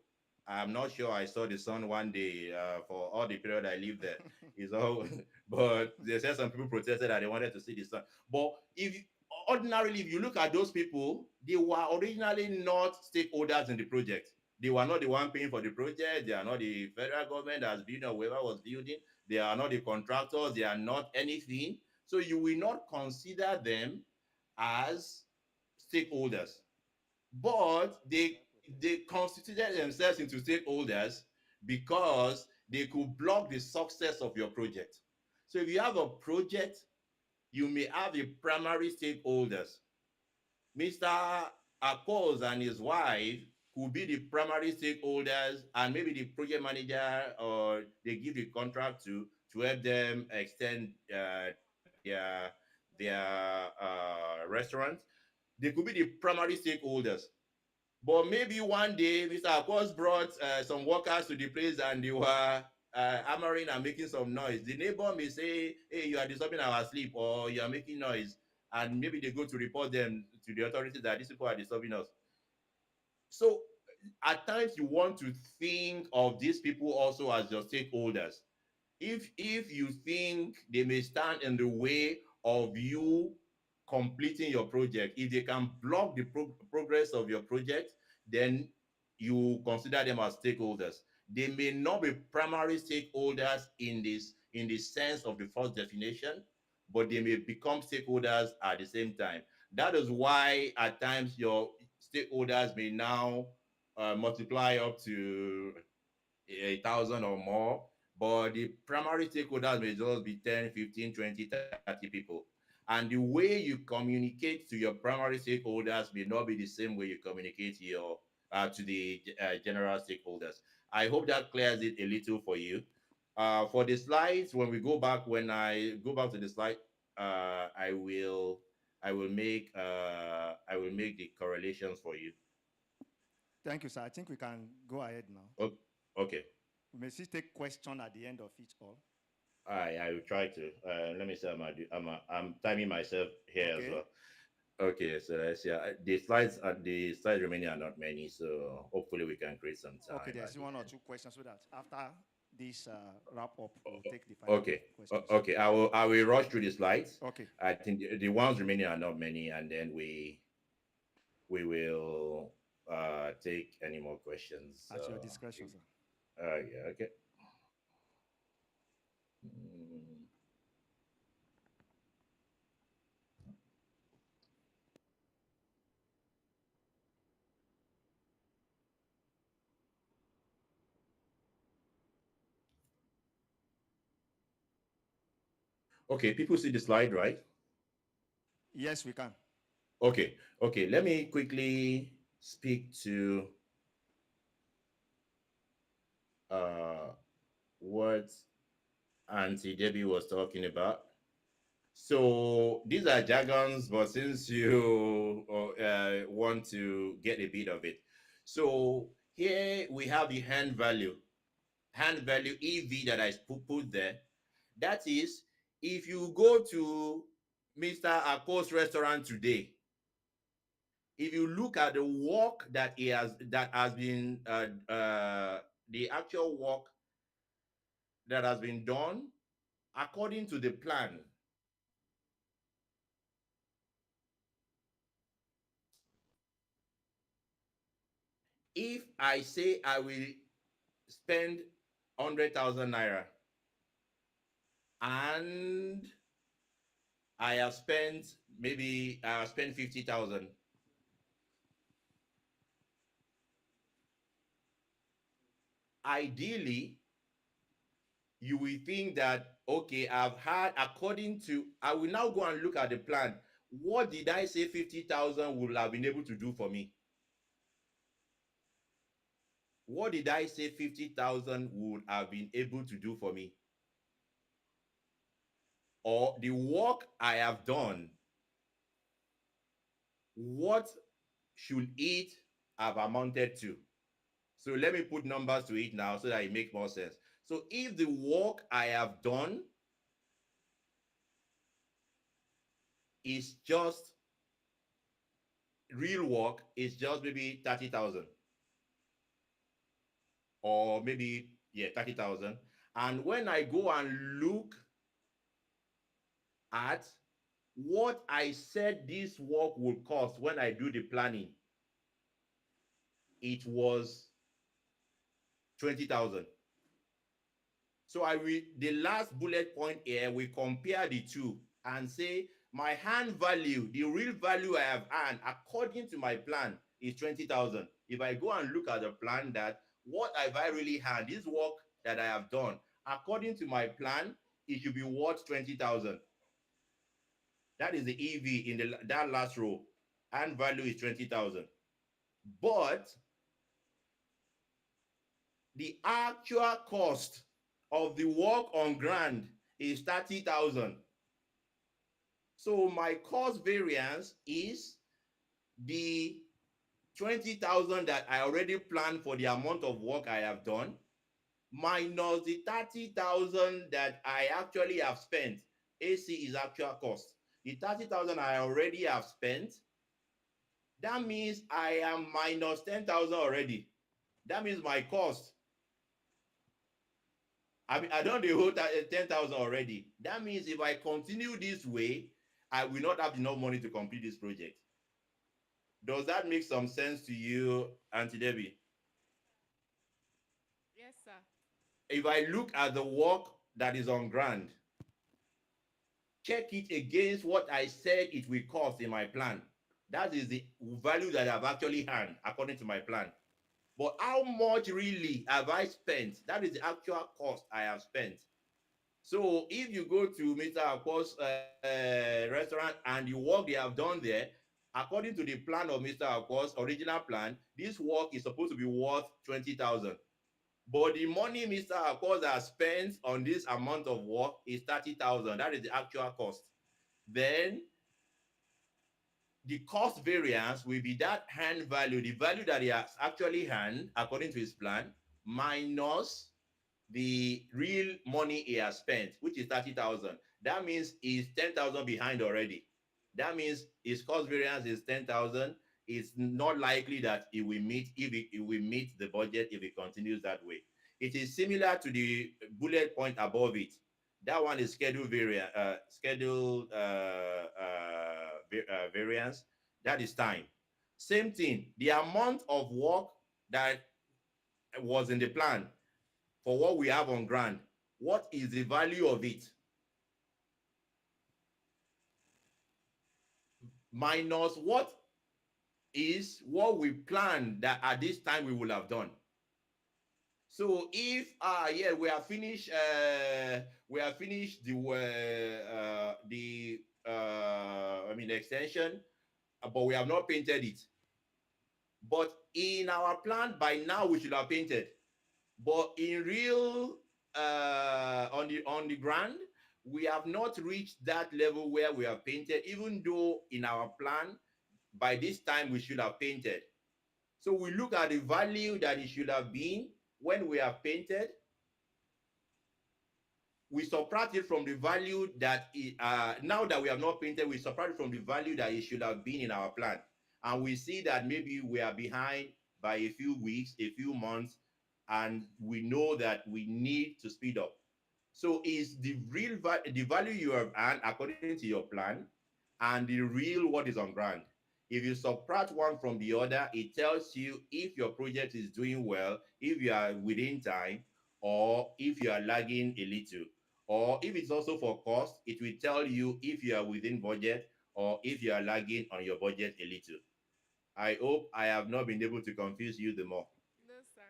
I'm not sure I saw the sun one day for all the period I lived there. Is all, but they said some people protested that they wanted to see the sun. But ordinarily, if you look at those people, they were originally not stakeholders in the project. They were not the one paying for the project. They are not the federal government that's building or whoever was building. They are not the contractors. They are not anything. So you will not consider them as stakeholders, but they constituted themselves into stakeholders because they could block the success of your project. So if you have a project, you may have the primary stakeholders. Mr. Akos and his wife could be the primary stakeholders, and maybe the project manager or they give the contract to help them extend their restaurant. They could be the primary stakeholders. But maybe one day, Mr. Akos brought some workers to the place and they were hammering and making some noise. The neighbor may say, hey, you are disturbing our sleep, or you are making noise. And maybe they go to report them to the authorities that these people are disturbing us. So at times you want to think of these people also as your stakeholders. If you think they may stand in the way of you completing your project, if they can block the progress of your project, then you consider them as stakeholders. They may not be primary stakeholders in the sense of the first definition, but they may become stakeholders at the same time. That is why at times your stakeholders may now multiply up to 1,000 or more, but the primary stakeholders may just be 10, 15, 20, 30 people. And the way you communicate to your primary stakeholders may not be the same way you communicate to the general stakeholders. I hope that clears it a little for you. For the slides, when I go back to the slide, I will make the correlations for you. Thank you, sir. I think we can go ahead now. Oh, okay. We may still take question at the end of each all. I will try to. Let me see. I'm timing myself here as well. Okay, so let's see. The slides remaining are not many, so hopefully we can create some time. Okay, there's one or two questions so that after this wrap up, we'll take the final questions. Okay. I will rush through the slides. Okay. I think the ones remaining are not many, and then we will take any more questions at your discretion, sir. Yeah. Okay. Okay, people see the slide, right? Yes, we can. Okay. Let me quickly speak to what Auntie Debbie was talking about. So these are jargons, but since you want to get a bit of it, so here we have the hand value EV that I put there. That is, if you go to Mr. Akos restaurant today, if you look at the work that has been the actual work that has been done according to the plan. If I say I will spend 100,000 naira and I have spent, maybe I have spent 50,000. Ideally, you will think that, okay, I've had, according to, I will now go and look at the plan. What did I say 50,000 would have been able to do for me? What did I say 50,000 would have been able to do for me? Or the work I have done, what should it have amounted to? So let me put numbers to it now so that it makes more sense. So if the work I have done is just real work, is just maybe 30,000, or maybe, yeah, 30,000. And when I go and look at what I said this work would cost when I do the planning, it was 20,000. So the last bullet point here, we compare the two and say my hand value, the real value I have earned according to my plan is 20,000. If I go and look at the plan, that what have I really had, this work that I have done, according to my plan, it should be worth 20,000. That is the EV in that last row. And value is 20,000. But the actual cost of the work on ground is 30,000. So my cost variance is the 20,000 that I already planned for the amount of work I have done, minus the 30,000 that I actually have spent. AC is actual cost. The 30,000 I already have spent, that means I am minus 10,000 already. That means my cost, I mean, I done the whole 10,000 already. That means if I continue this way, I will not have enough money to complete this project. Does that make some sense to you, Auntie Debbie? Yes, sir. If I look at the work that is on ground, check it against what I said it will cost in my plan. That is the value that I've actually earned according to my plan. But how much really have I spent? That is the actual cost I have spent. So if you go to Mr. Akwo's restaurant and the work they have done there, according to the plan of Mr. Akwo's original plan, this work is supposed to be worth 20,000. But the money Mr. Akwo has spent on this amount of work is 30,000. That is the actual cost. Then the cost variance will be that hand value, the value that he has actually hand according to his plan, minus the real money he has spent, which is 30,000. That means he's 10,000 behind already. That means his cost variance is 10,000. It's not likely that it will meet, if it will meet the budget if it continues that way. It is similar to the bullet point above it. That one is schedule variance. Variance. That is time. Same thing. The amount of work that was in the plan for what we have on ground, what is the value of it? Minus what is what we planned that at this time we will have done. So if yeah, we have finished the extension, but we have not painted it. But in our plan, by now we should have painted. But in real on the ground, we have not reached that level where we have painted, even though in our plan by this time we should have painted. So we look at the value that it should have been when we have painted. We subtract it from the value that now that we have not painted, we subtract it from the value that it should have been in our plan. And we see that maybe we are behind by a few weeks, a few months, and we know that we need to speed up. So is the real the value you have earned according to your plan and the real what is on ground. If you subtract one from the other, it tells you if your project is doing well, if you are within time, or if you are lagging a little. Or if it's also for cost, it will tell you if you are within budget or if you are lagging on your budget a little. I hope I have not been able to confuse you the more. No, sir.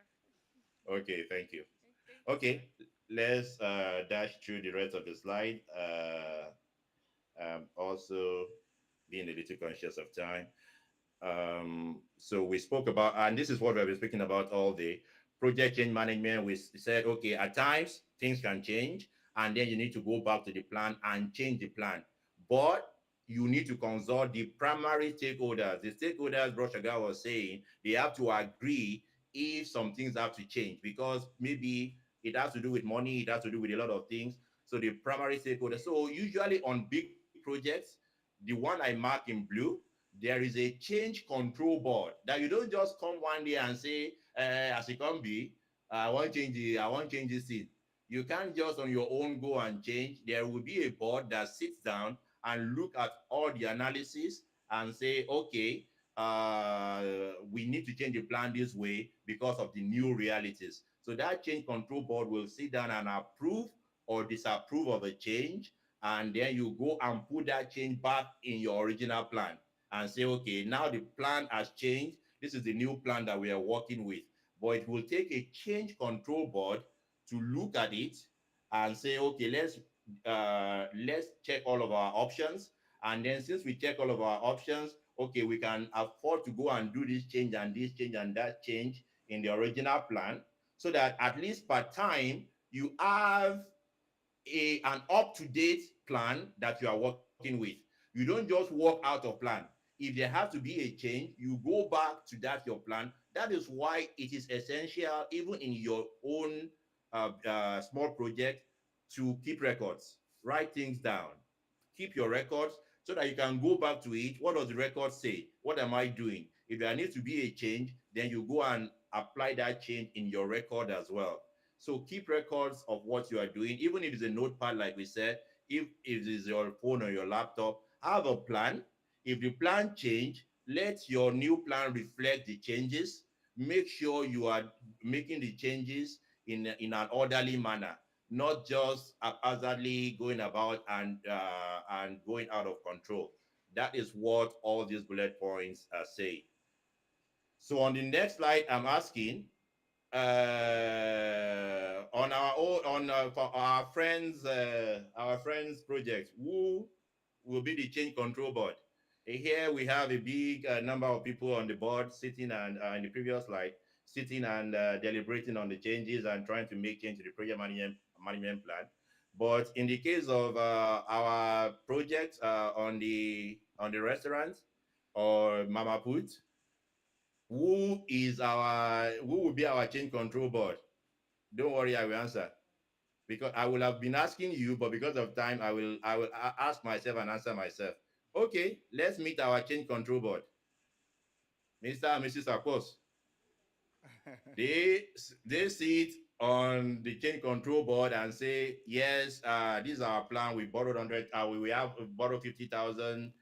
Okay, thank you. Thank you, sir. Okay, let's dash through the rest of the slide. Also being a little conscious of time. So we spoke about, and this is what we've been speaking about all day, project change management. We said, okay, at times things can change, and then you need to go back to the plan and change the plan. But you need to consult the primary stakeholders. The stakeholders, Broshaga was saying, they have to agree if some things have to change because maybe it has to do with money, it has to do with a lot of things. So the primary stakeholders. So usually on big projects, the one I mark in blue, there is a change control board that you don't just come one day and say, as it can be, I want change this thing. You can't just on your own go and change. There will be a board that sits down and look at all the analysis and say, okay, we need to change the plan this way because of the new realities. So that change control board will sit down and approve or disapprove of a change, and then you go and put that change back in your original plan and say, okay, now the plan has changed. This is the new plan that we are working with. But it will take a change control board to look at it and say, okay, let's check all of our options. And then since we check all of our options, okay, we can afford to go and do this change and this change and that change in the original plan so that at least per time you have an up-to-date plan that you are working with. You don't just work out of plan. If there has to be a change, you go back to that your plan. That is why it is essential, even in your own small project, to keep records, write things down, keep your records so that you can go back to it. What does the record say? What am I doing? If there needs to be a change, then you go and apply that change in your record as well. So keep records of what you are doing, even if it's a notepad, like we said, if it is your phone or your laptop, have a plan. If the plan change, let your new plan reflect the changes. Make sure you are making the changes in an orderly manner, not just haphazardly going about and going out of control. That is what all these bullet points are saying. So on the next slide, I'm asking on our own on for our friends project, who will be the change control board. Here we have a big number of people on the board sitting and in the previous slide, sitting and deliberating on the changes and trying to make change to the project management plan. But in the case of our project on the restaurant or Mama Put, who will be our change control board? Don't worry, I will answer because I will have been asking you, but because of time, I will ask myself and answer myself. Okay, let's meet our change control board, Mr. and Mrs. Akos. they they sit on the change control board and say, yes, this is our plan. We borrowed 100. We have borrowed 50,000.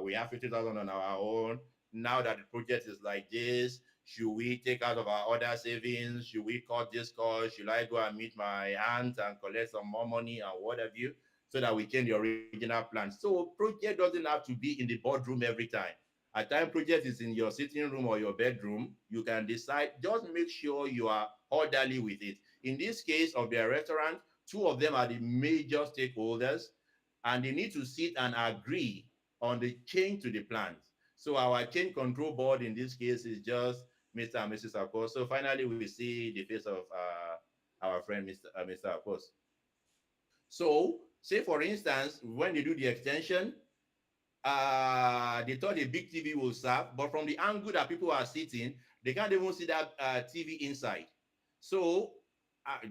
We have 50,000 on our own. Now that the project is like this, should we take out of our other savings? Should we cut this cost? Should I go and meet my aunt and collect some more money and what have you, so that we change the original plan? So project doesn't have to be in the boardroom every time. At time project is in your sitting room or your bedroom, you can decide. Just make sure you are orderly with it. In this case of their restaurant, two of them are the major stakeholders, and they need to sit and agree on the change to the plans. So our change control board in this case is just Mr. and Mrs. Akos. So finally, we see the face of our friend Mr. Akos. So say for instance, when they do the extension, they thought a big TV will serve, but from the angle that people are sitting, they can't even see that TV inside. So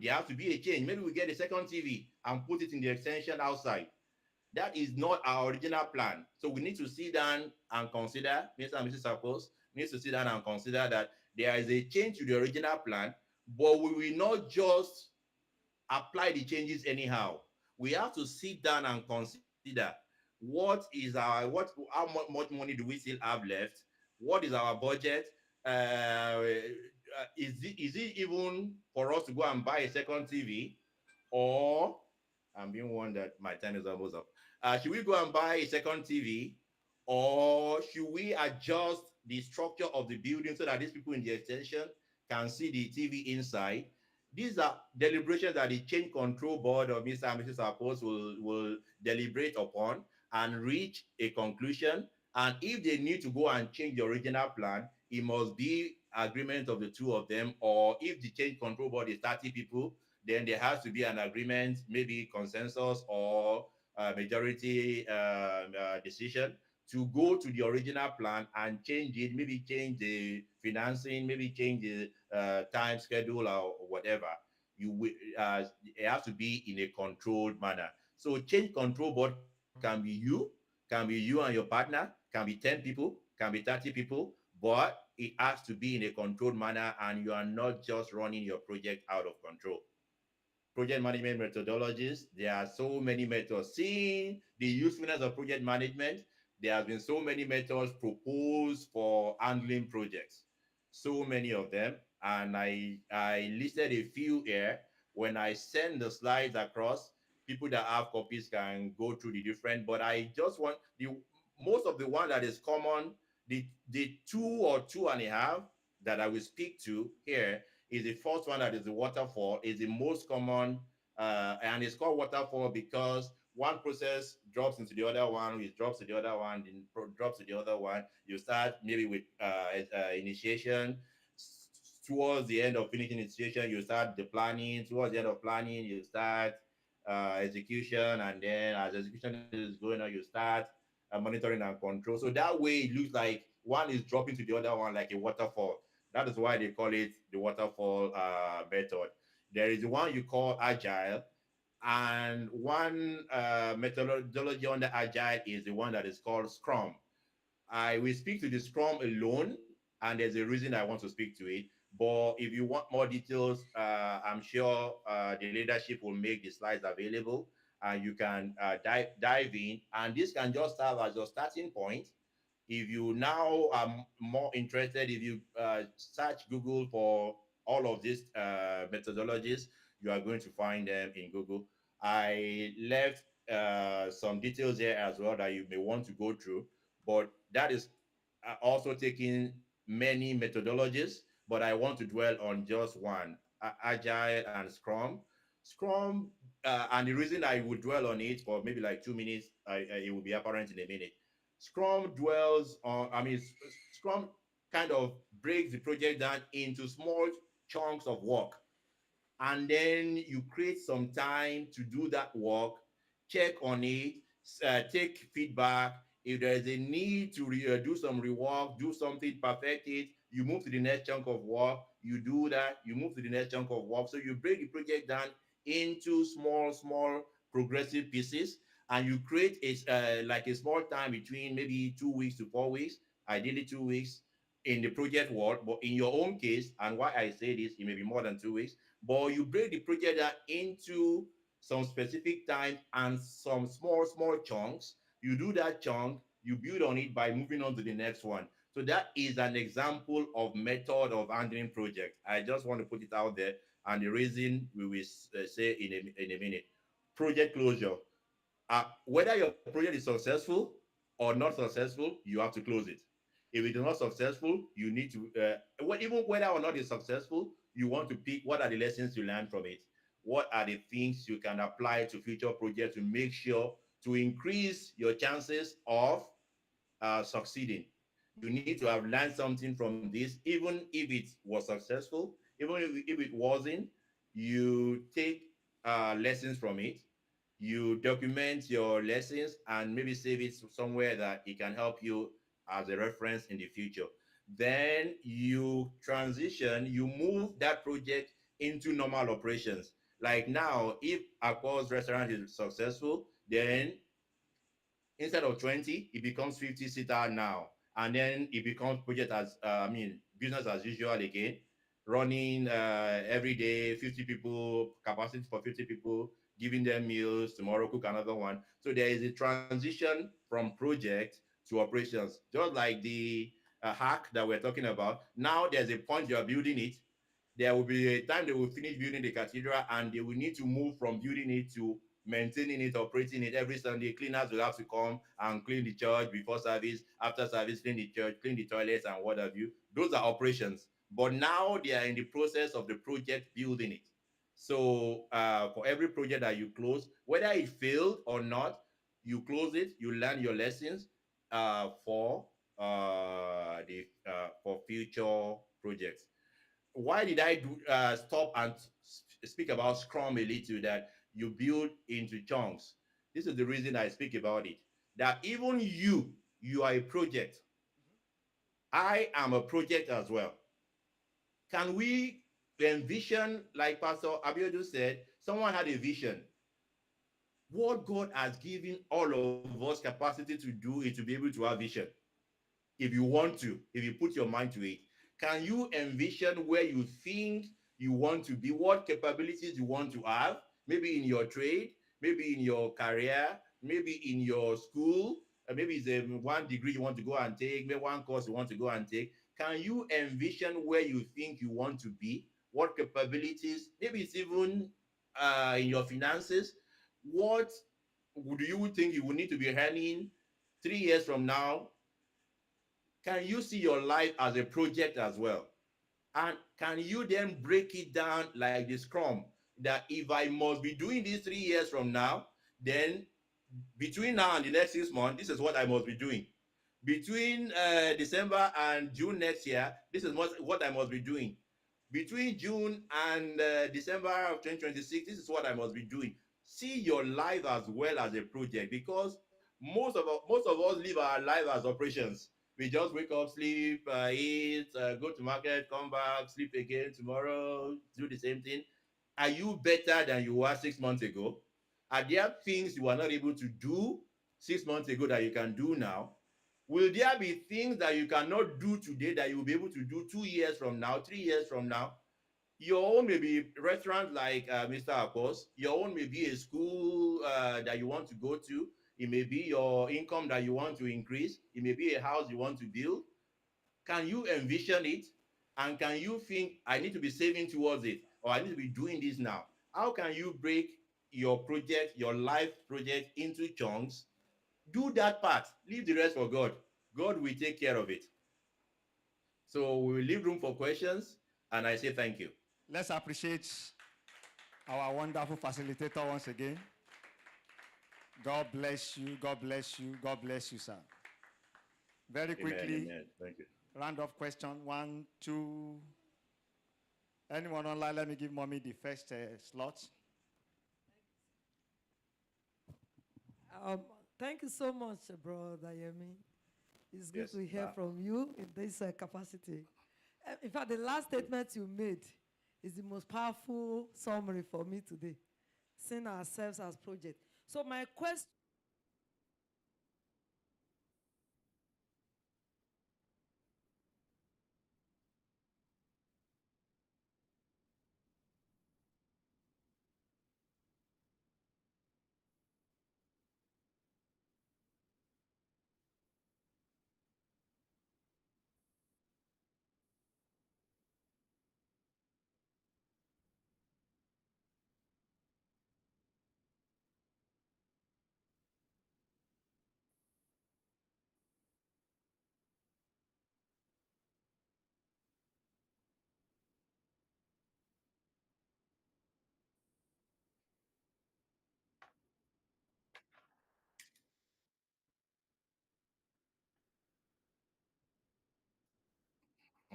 there has to be a change. Maybe we get a second TV and put it in the extension outside. That is not our original plan. So we need to sit down and consider, Mr. and Mrs. Suppose needs to sit down and consider that there is a change to the original plan, but we will not just apply the changes anyhow. We have to sit down and consider how much money do we still have left? What is our budget? Is it even for us to go and buy a second TV? or I'm being warned that my time is almost up. Should we go and buy a second TV, or should we adjust the structure of the building so that these people in the extension can see the TV inside? These are deliberations that the change control board of Mr. and Mrs. Appos will deliberate upon and reach a conclusion. And if they need to go and change the original plan, it must be agreement of the two of them. Or if the change control board is 30 people, then there has to be an agreement, maybe consensus or majority decision to go to the original plan and change it, maybe change the financing, maybe change the time schedule or whatever. It has to be in a controlled manner. So change control board can be you and your partner, can be 10 people, can be 30 people, but it has to be in a controlled manner and you are not just running your project out of control. Project management methodologies, there are so many methods. Seeing the usefulness of project management, there have been so many methods proposed for handling projects, so many of them, and I listed a few here. When I send the slides across, people that have copies can go through the different, but I just want the most of the one that is common, the two or two and a half that I will speak to here is the first one, that is the waterfall, is the most common, and it's called waterfall because one process drops into the other one, which drops to the other one, then drops to the other one. You start maybe with initiation. Towards the end of finishing initiation, you start the planning. Towards the end of planning, you start execution, and then as execution is going on, you start monitoring and control. So that way, it looks like one is dropping to the other one like a waterfall. That is why they call it the waterfall method. There is the one you call agile, and one methodology under agile is the one that is called Scrum. I will speak to the Scrum alone, and there's a reason I want to speak to it. But if you want more details, I'm sure the leadership will make the slides available, and you can dive in. And this can just serve as your starting point. If you now are more interested, if you search Google for all of these methodologies, you are going to find them in Google. I left some details here as well that you may want to go through, but that is also taking many methodologies, but I want to dwell on just one, Agile and Scrum. Scrum, and the reason I would dwell on it for maybe like 2 minutes, it will be apparent in a minute. Scrum dwells on, Scrum kind of breaks the project down into small chunks of work. And then you create some time to do that work, check on it, take feedback. If there's a need to do some rework, do something, perfect it, you move to the next chunk of work, you do that, you move to the next chunk of work. So you break the project down into small progressive pieces, and you create like a small time between maybe 2 weeks to 4 weeks, ideally 2 weeks in the project world. But in your own case, and why I say this, it may be more than 2 weeks, but you break the project down into some specific time and some small chunks. You do that chunk, you build on it by moving on to the next one. So that is an example of method of handling project. I just want to put it out there, and the reason we will say in a minute. Project closure. Whether your project is successful or not successful, you have to close it. If it is not successful, you need to, even whether or not it's successful, you want to pick what are the lessons you learned from it. What are the things you can apply to future projects to make sure to increase your chances of succeeding. You need to have learned something from this, even if it was successful, even if it wasn't, you take lessons from it, you document your lessons and maybe save it somewhere that it can help you as a reference in the future. Then you transition, you move that project into normal operations. Like now, if Aqua's restaurant is successful, then instead of 20, it becomes 50 seater now. And then it becomes project as, business as usual again, running every day, 50 people, capacity for 50 people, giving them meals, tomorrow cook another one. So there is a transition from project to operations, just like the hack that we're talking about. Now there's a point you are building it. There will be a time they will finish building the cathedral and they will need to move from building it to maintaining it, operating it. Every Sunday, cleaners will have to come and clean the church before service, after service, clean the church, clean the toilets, and what have you. Those are operations. But now they are in the process of the project building it. So for every project that you close, whether it failed or not, you close it, you learn your lessons for the for future projects. Why did I stop and speak about Scrum a little? That you build into chunks. This is the reason I speak about it. That even you are a project. I am a project as well. Can we envision, like Pastor Abiodun said, someone had a vision. What God has given all of us capacity to do is to be able to have vision. If you want to, if you put your mind to it, can you envision where you think you want to be, what capabilities you want to have, maybe in your trade, maybe in your career, maybe in your school, maybe it's one degree you want to go and take, maybe one course you want to go and take. Can you envision where you think you want to be, what capabilities, maybe it's even in your finances, what do you think you will need to be earning 3 years from now? Can you see your life as a project as well? And can you then break it down like the Scrum, that if I must be doing this 3 years from now, then between now and the next 6 months, this is what I must be doing. Between December and June next year, this is what I must be doing. Between June and December of 2026, this is what I must be doing. See your life as well as a project, because most of us live our life as operations. We just wake up, sleep, eat, go to market, come back, sleep again tomorrow, do the same thing. Are you better than you were 6 months ago? Are there things you are not able to do 6 months ago that you can do now? Will there be things that you cannot do today that you will be able to do 2 years from now, 3 years from now? Your own may be restaurant like Mr. Akos. Your own may be a school that you want to go to. It may be your income that you want to increase. It may be a house you want to build. Can you envision it? And can you think, I need to be saving towards it, or I need to be doing this now? How can you break your project, your life project into chunks? Do that part. Leave the rest for God. God will take care of it. So we will leave room for questions, and I say thank you. Let's appreciate our wonderful facilitator once again. God bless you, God bless you, God bless you, sir. Very quickly, Amen. Thank you. round of question, 1, 2. Anyone online, let me give mommy the first slot. Um, Thank you so much, Brother Yemi. It's good Yes, to hear ma'am. from you in this capacity. In fact, the last statement you made is the most powerful summary for me today, seeing ourselves as project. So my question.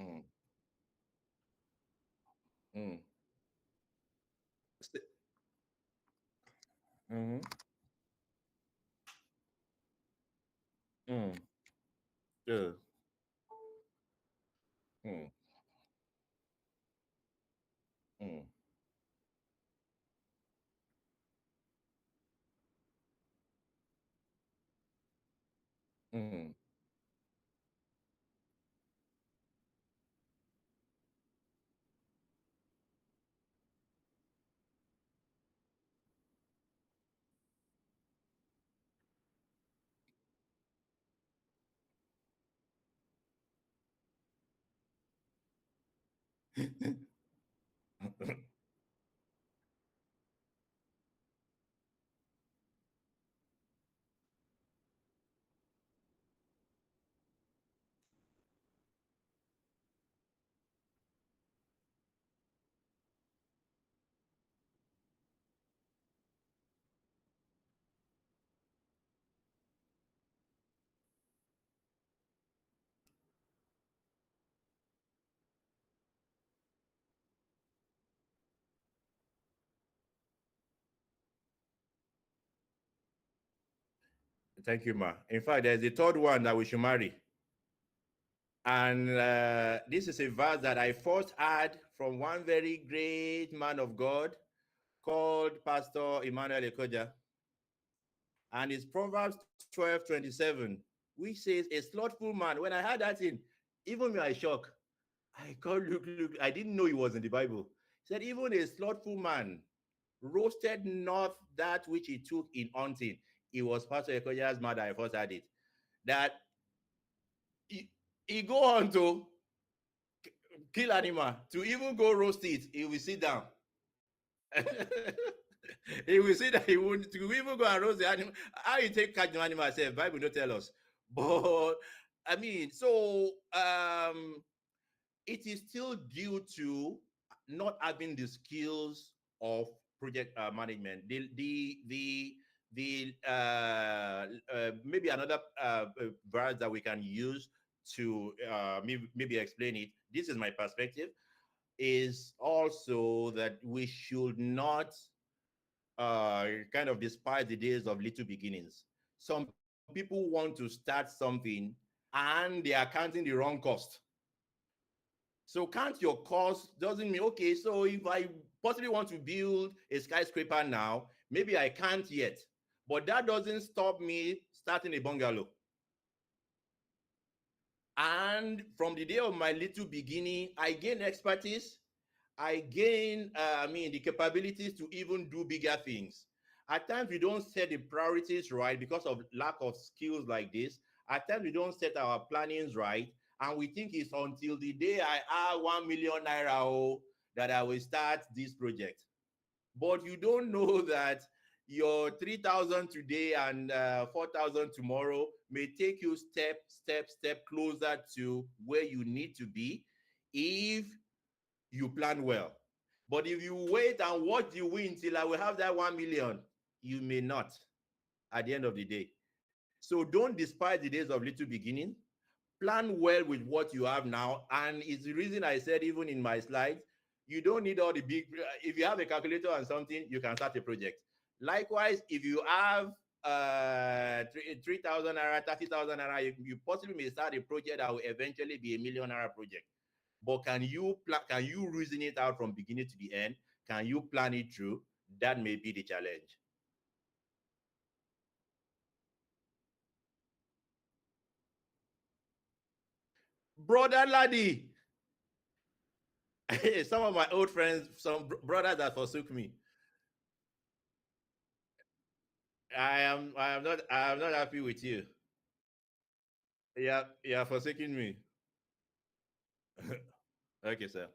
Mm, mm. Mm-hmm. Mm, yeah. Mm, mm, mm. Thank you, Ma. In fact, there's a third one that we should marry. And this is a verse that I first heard from one very great man of God called Pastor Emmanuel Ekoja. And it's Proverbs 12:27, which says, a slothful man. When I heard that thing, even me, I shocked. I called, look, I didn't know it was in the Bible. He said, even a slothful man roasted not that which he took in hunting. It was Pastor Ekoja's mother, I first heard it. That he go on to kill animal, to even go roast it, he will sit down. He will say that he won't to even go and roast the animal. How you take catch the animal yourself? Bible don't tell us. But I mean, so it is still due to not having the skills of project management. Maybe another verse that we can use to maybe explain it. This is my perspective. Is also that we should not kind of despise the days of little beginnings. Some people want to start something and they are counting the wrong cost. So count your cost doesn't mean, okay, so if I possibly want to build a skyscraper now, maybe I can't yet. But that doesn't stop me starting a bungalow. And from the day of my little beginning, I gain expertise. I gain, the capabilities to even do bigger things. At times, we don't set the priorities right because of lack of skills like this. At times, we don't set our plannings right. And we think it's until the day I have 1 million naira that I will start this project. But you don't know that your 3,000 today and 4,000 tomorrow may take you step closer to where you need to be if you plan well. But if you wait and watch you win till I will have that 1 million, you may not at the end of the day. So don't despise the days of little beginning. Plan well with what you have now. And it's the reason I said, even in my slides, you don't need all the big, if you have a calculator and something, you can start a project. Likewise, if you have 3,000 naira, 30,000 naira, you possibly may start a project that will eventually be a $1 million project. But can you reason it out from beginning to the end? Can you plan it through? That may be the challenge. Brother Laddie, some of my old friends, some brothers that forsook me. I am not happy with you. Yeah, you are forsaking me. Okay, sir.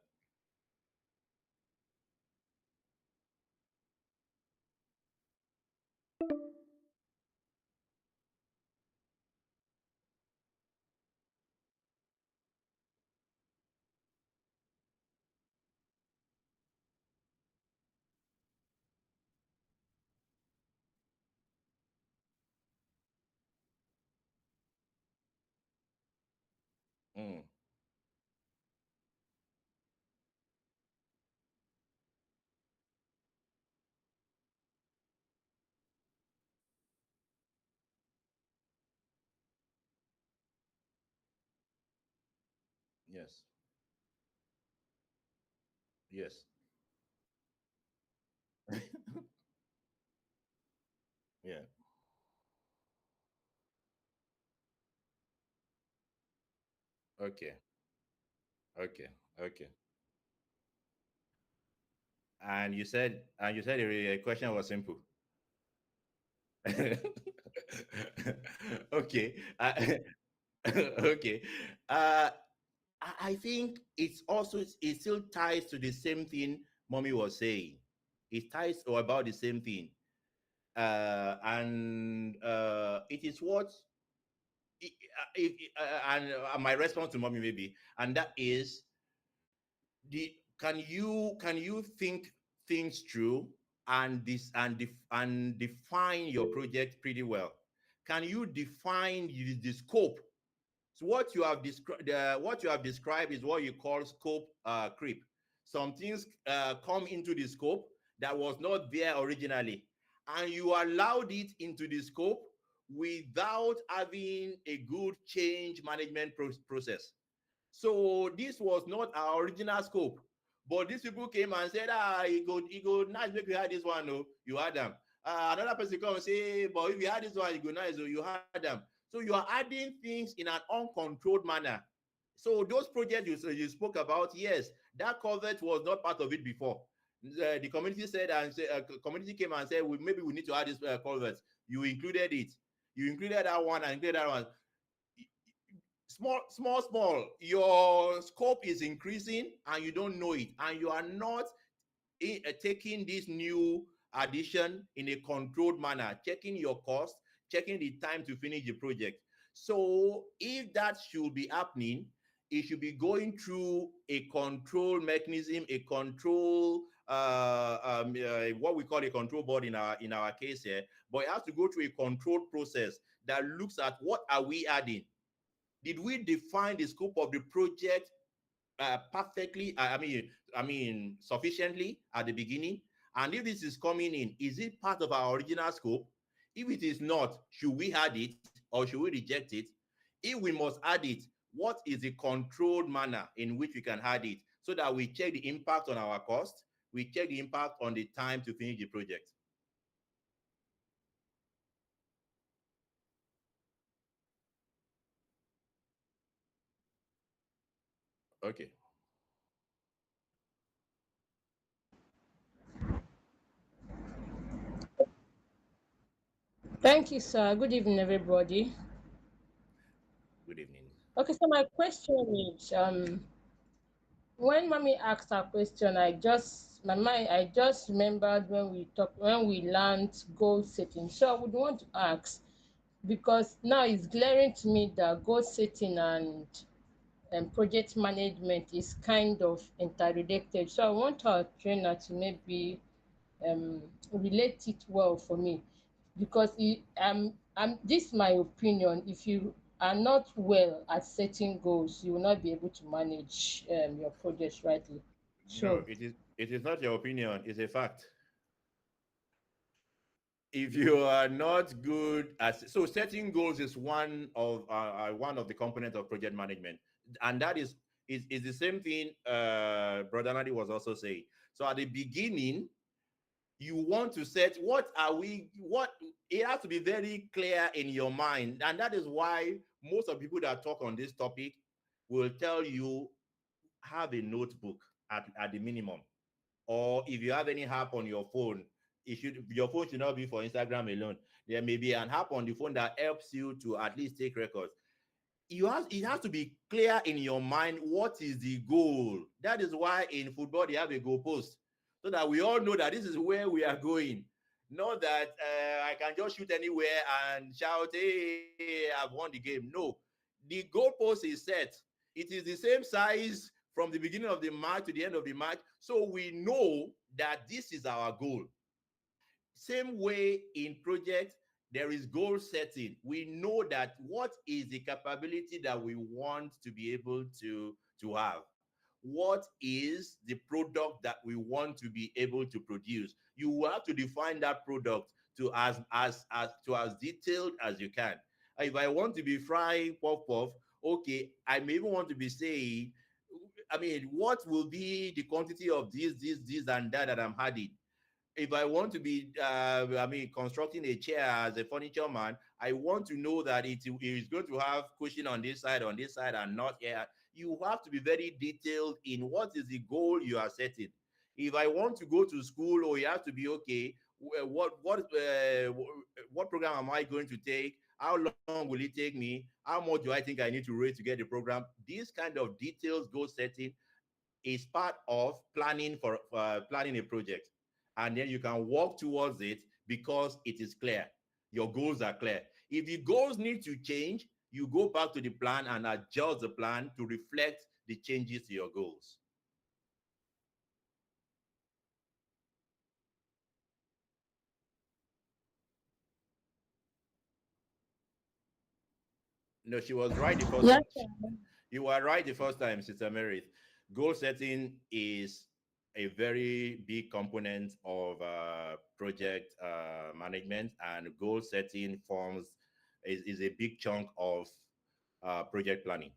Mm, yes. Yes. Yeah. Okay. Okay. Okay. And you said a question was simple. Okay. Okay. I think it still ties to the same thing Mommy was saying. It ties to about the same thing. And it is what and my response to mommy maybe, and that is the can you think things through and and define your project pretty well? Can you define the scope? So what you have described is what you call scope creep. Some things come into the scope that was not there originally, and you allowed it into the scope without having a good change management process. So this was not our original scope. But these people came and said, it go nice, make you had this one, no, you had them. Another person come and say, but if you had this one, you go nice, oh, you had them. So you are adding things in an uncontrolled manner. So those projects you spoke about, yes, that coverage was not part of it before. The community said and say, community came and said, maybe we need to add this coverage. You included it. You included that one and included that one. Small, your scope is increasing and you don't know it, and you are not taking this new addition in a controlled manner, checking your cost, checking the time to finish the project. So if that should be happening, it should be going through a control mechanism, a control what we call a control board in our case here, but it has to go through a controlled process that looks at what are we adding. Did we define the scope of the project perfectly? I mean, sufficiently at the beginning. And if this is coming in, is it part of our original scope? If it is not, should we add it or should we reject it? If we must add it, what is the controlled manner in which we can add it so that we check the impact on our cost, we check the impact on the time to finish the project? Okay. Thank you, sir. Good evening, everybody. Good evening. Okay, so my question is, when mommy asked her question, I just remembered when we learned goal setting. So I would want to ask, because now it's glaring to me that goal setting and project management is kind of interrelated. So I want our trainer to maybe relate it well for me, because this is my opinion. If you are not well at setting goals, you will not be able to manage your projects rightly. No, So it is not your opinion, it's a fact. If you are not good at, so setting goals is one of the components of project management, and that is the same thing brother Nadi was also saying. So at the beginning, you want to set what it has to be very clear in your mind, and that is why most of people that talk on this topic will tell you have a notebook at the minimum, or if you have any app on your phone, your phone should not be for Instagram alone. There may be an app on the phone that helps you to at least take records. It has to be clear in your mind what is the goal. That is why in football they have a goal post, so that we all know that this is where we are going. Not that I can just shoot anywhere and shout, "Hey, I've won the game." No, the goalpost is set. It is the same size from the beginning of the match to the end of the match, so we know that this is our goal. Same way in project, there is goal setting. We know that what is the capability that we want to be able to have. What is the product that we want to be able to produce? You will have to define that product to as detailed as you can. If I want to be frying puff puff, okay, I may even want to be saying, I mean, what will be the quantity of this, and that I'm adding? If I want to be, constructing a chair as a furniture man, I want to know that it is going to have cushion on this side, and not here. You have to be very detailed in what is the goal you are setting. If I want to go to school, or you have to be okay. What program am I going to take? How long will it take me? How much do I think I need to raise to get the program? These kind of details, goal setting, is part of planning for planning a project, and then you can walk towards it because it is clear. Your goals are clear. If the goals need to change, you go back to the plan and adjust the plan to reflect the changes to your goals. No, she was right the first Yes, time. sir. You were right the first time, Sister Mary. Goal setting is a very big component of project management, and goal setting forms is a big chunk of project planning.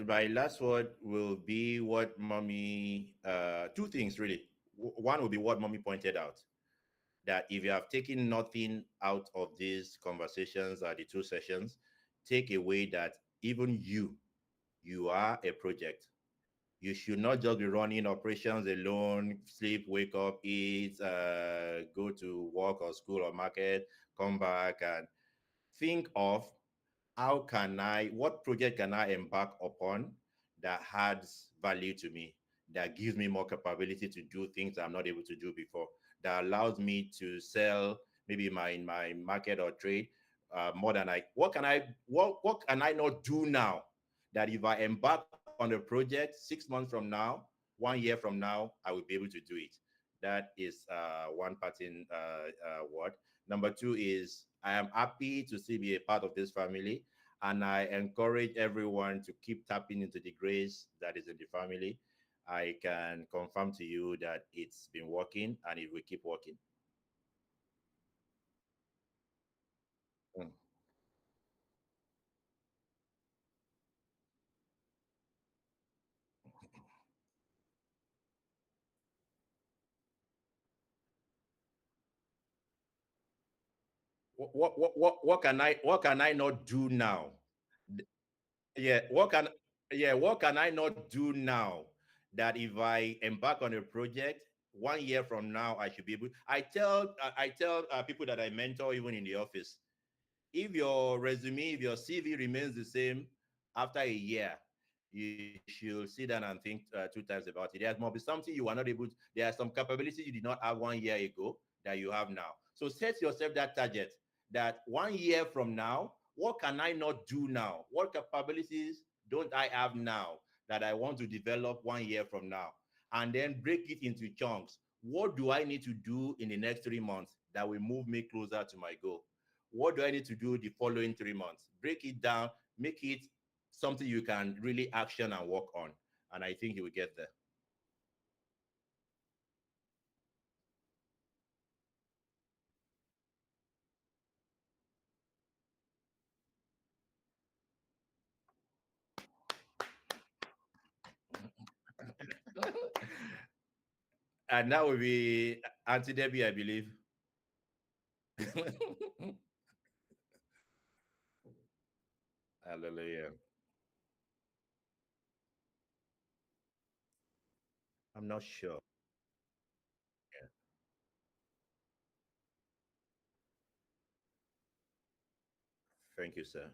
My last word will be what mommy, two things really. One will be what mommy pointed out, that if you have taken nothing out of these conversations or the two sessions, take away that even you are a project. You should not just be running operations alone, sleep, wake up, eat, go to work or school or market, come back, and think of what project can I embark upon that adds value to me, that gives me more capability to do things I'm not able to do before, that allows me to sell maybe my market or trade more than what can I not do now that if I embark on a project 6 months from now, 1 year from now, I will be able to do it. That is one parting word. Number two is I am happy to still be a part of this family, and I encourage everyone to keep tapping into the grace that is in the family. I can confirm to you that it's been working and it will keep working. Mm. What can I not do now? Yeah, what can I not do now that if I embark on a project 1 year from now I should be able. I tell people that I mentor even in the office, if your resume, if your CV remains the same after a year, you should sit down and think two times about it. There must be something you are not able to, there are some capabilities you did not have 1 year ago that you have now. So set yourself that target that 1 year from now, what can I not do now? What capabilities don't I have now that I want to develop 1 year from now? And then break it into chunks. What do I need to do in the next 3 months that will move me closer to my goal? What do I need to do the following 3 months? Break it down, make it something you can really action and work on. And I think you will get there. And that will be Auntie Debbie, I believe. Hallelujah. I'm not sure. Yeah. Thank you, sir.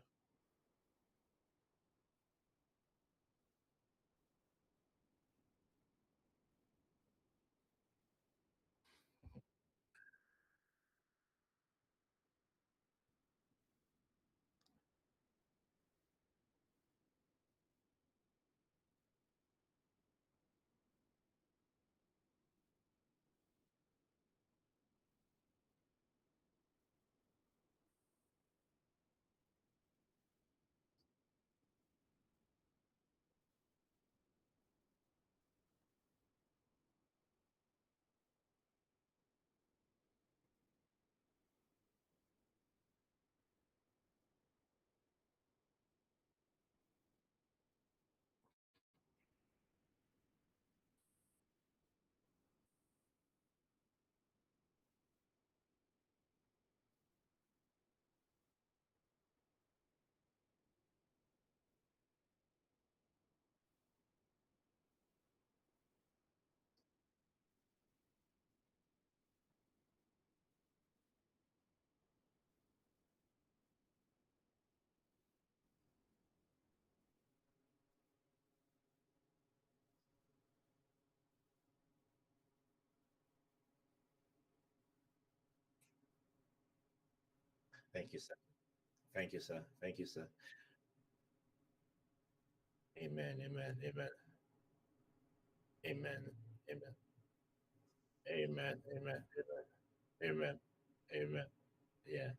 Thank you, sir. Thank you, sir. Thank you, sir. Amen. Amen. Amen. Amen. Amen. Amen. Amen. Amen. Amen. Amen. Yeah.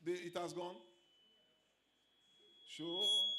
It has gone. Sure.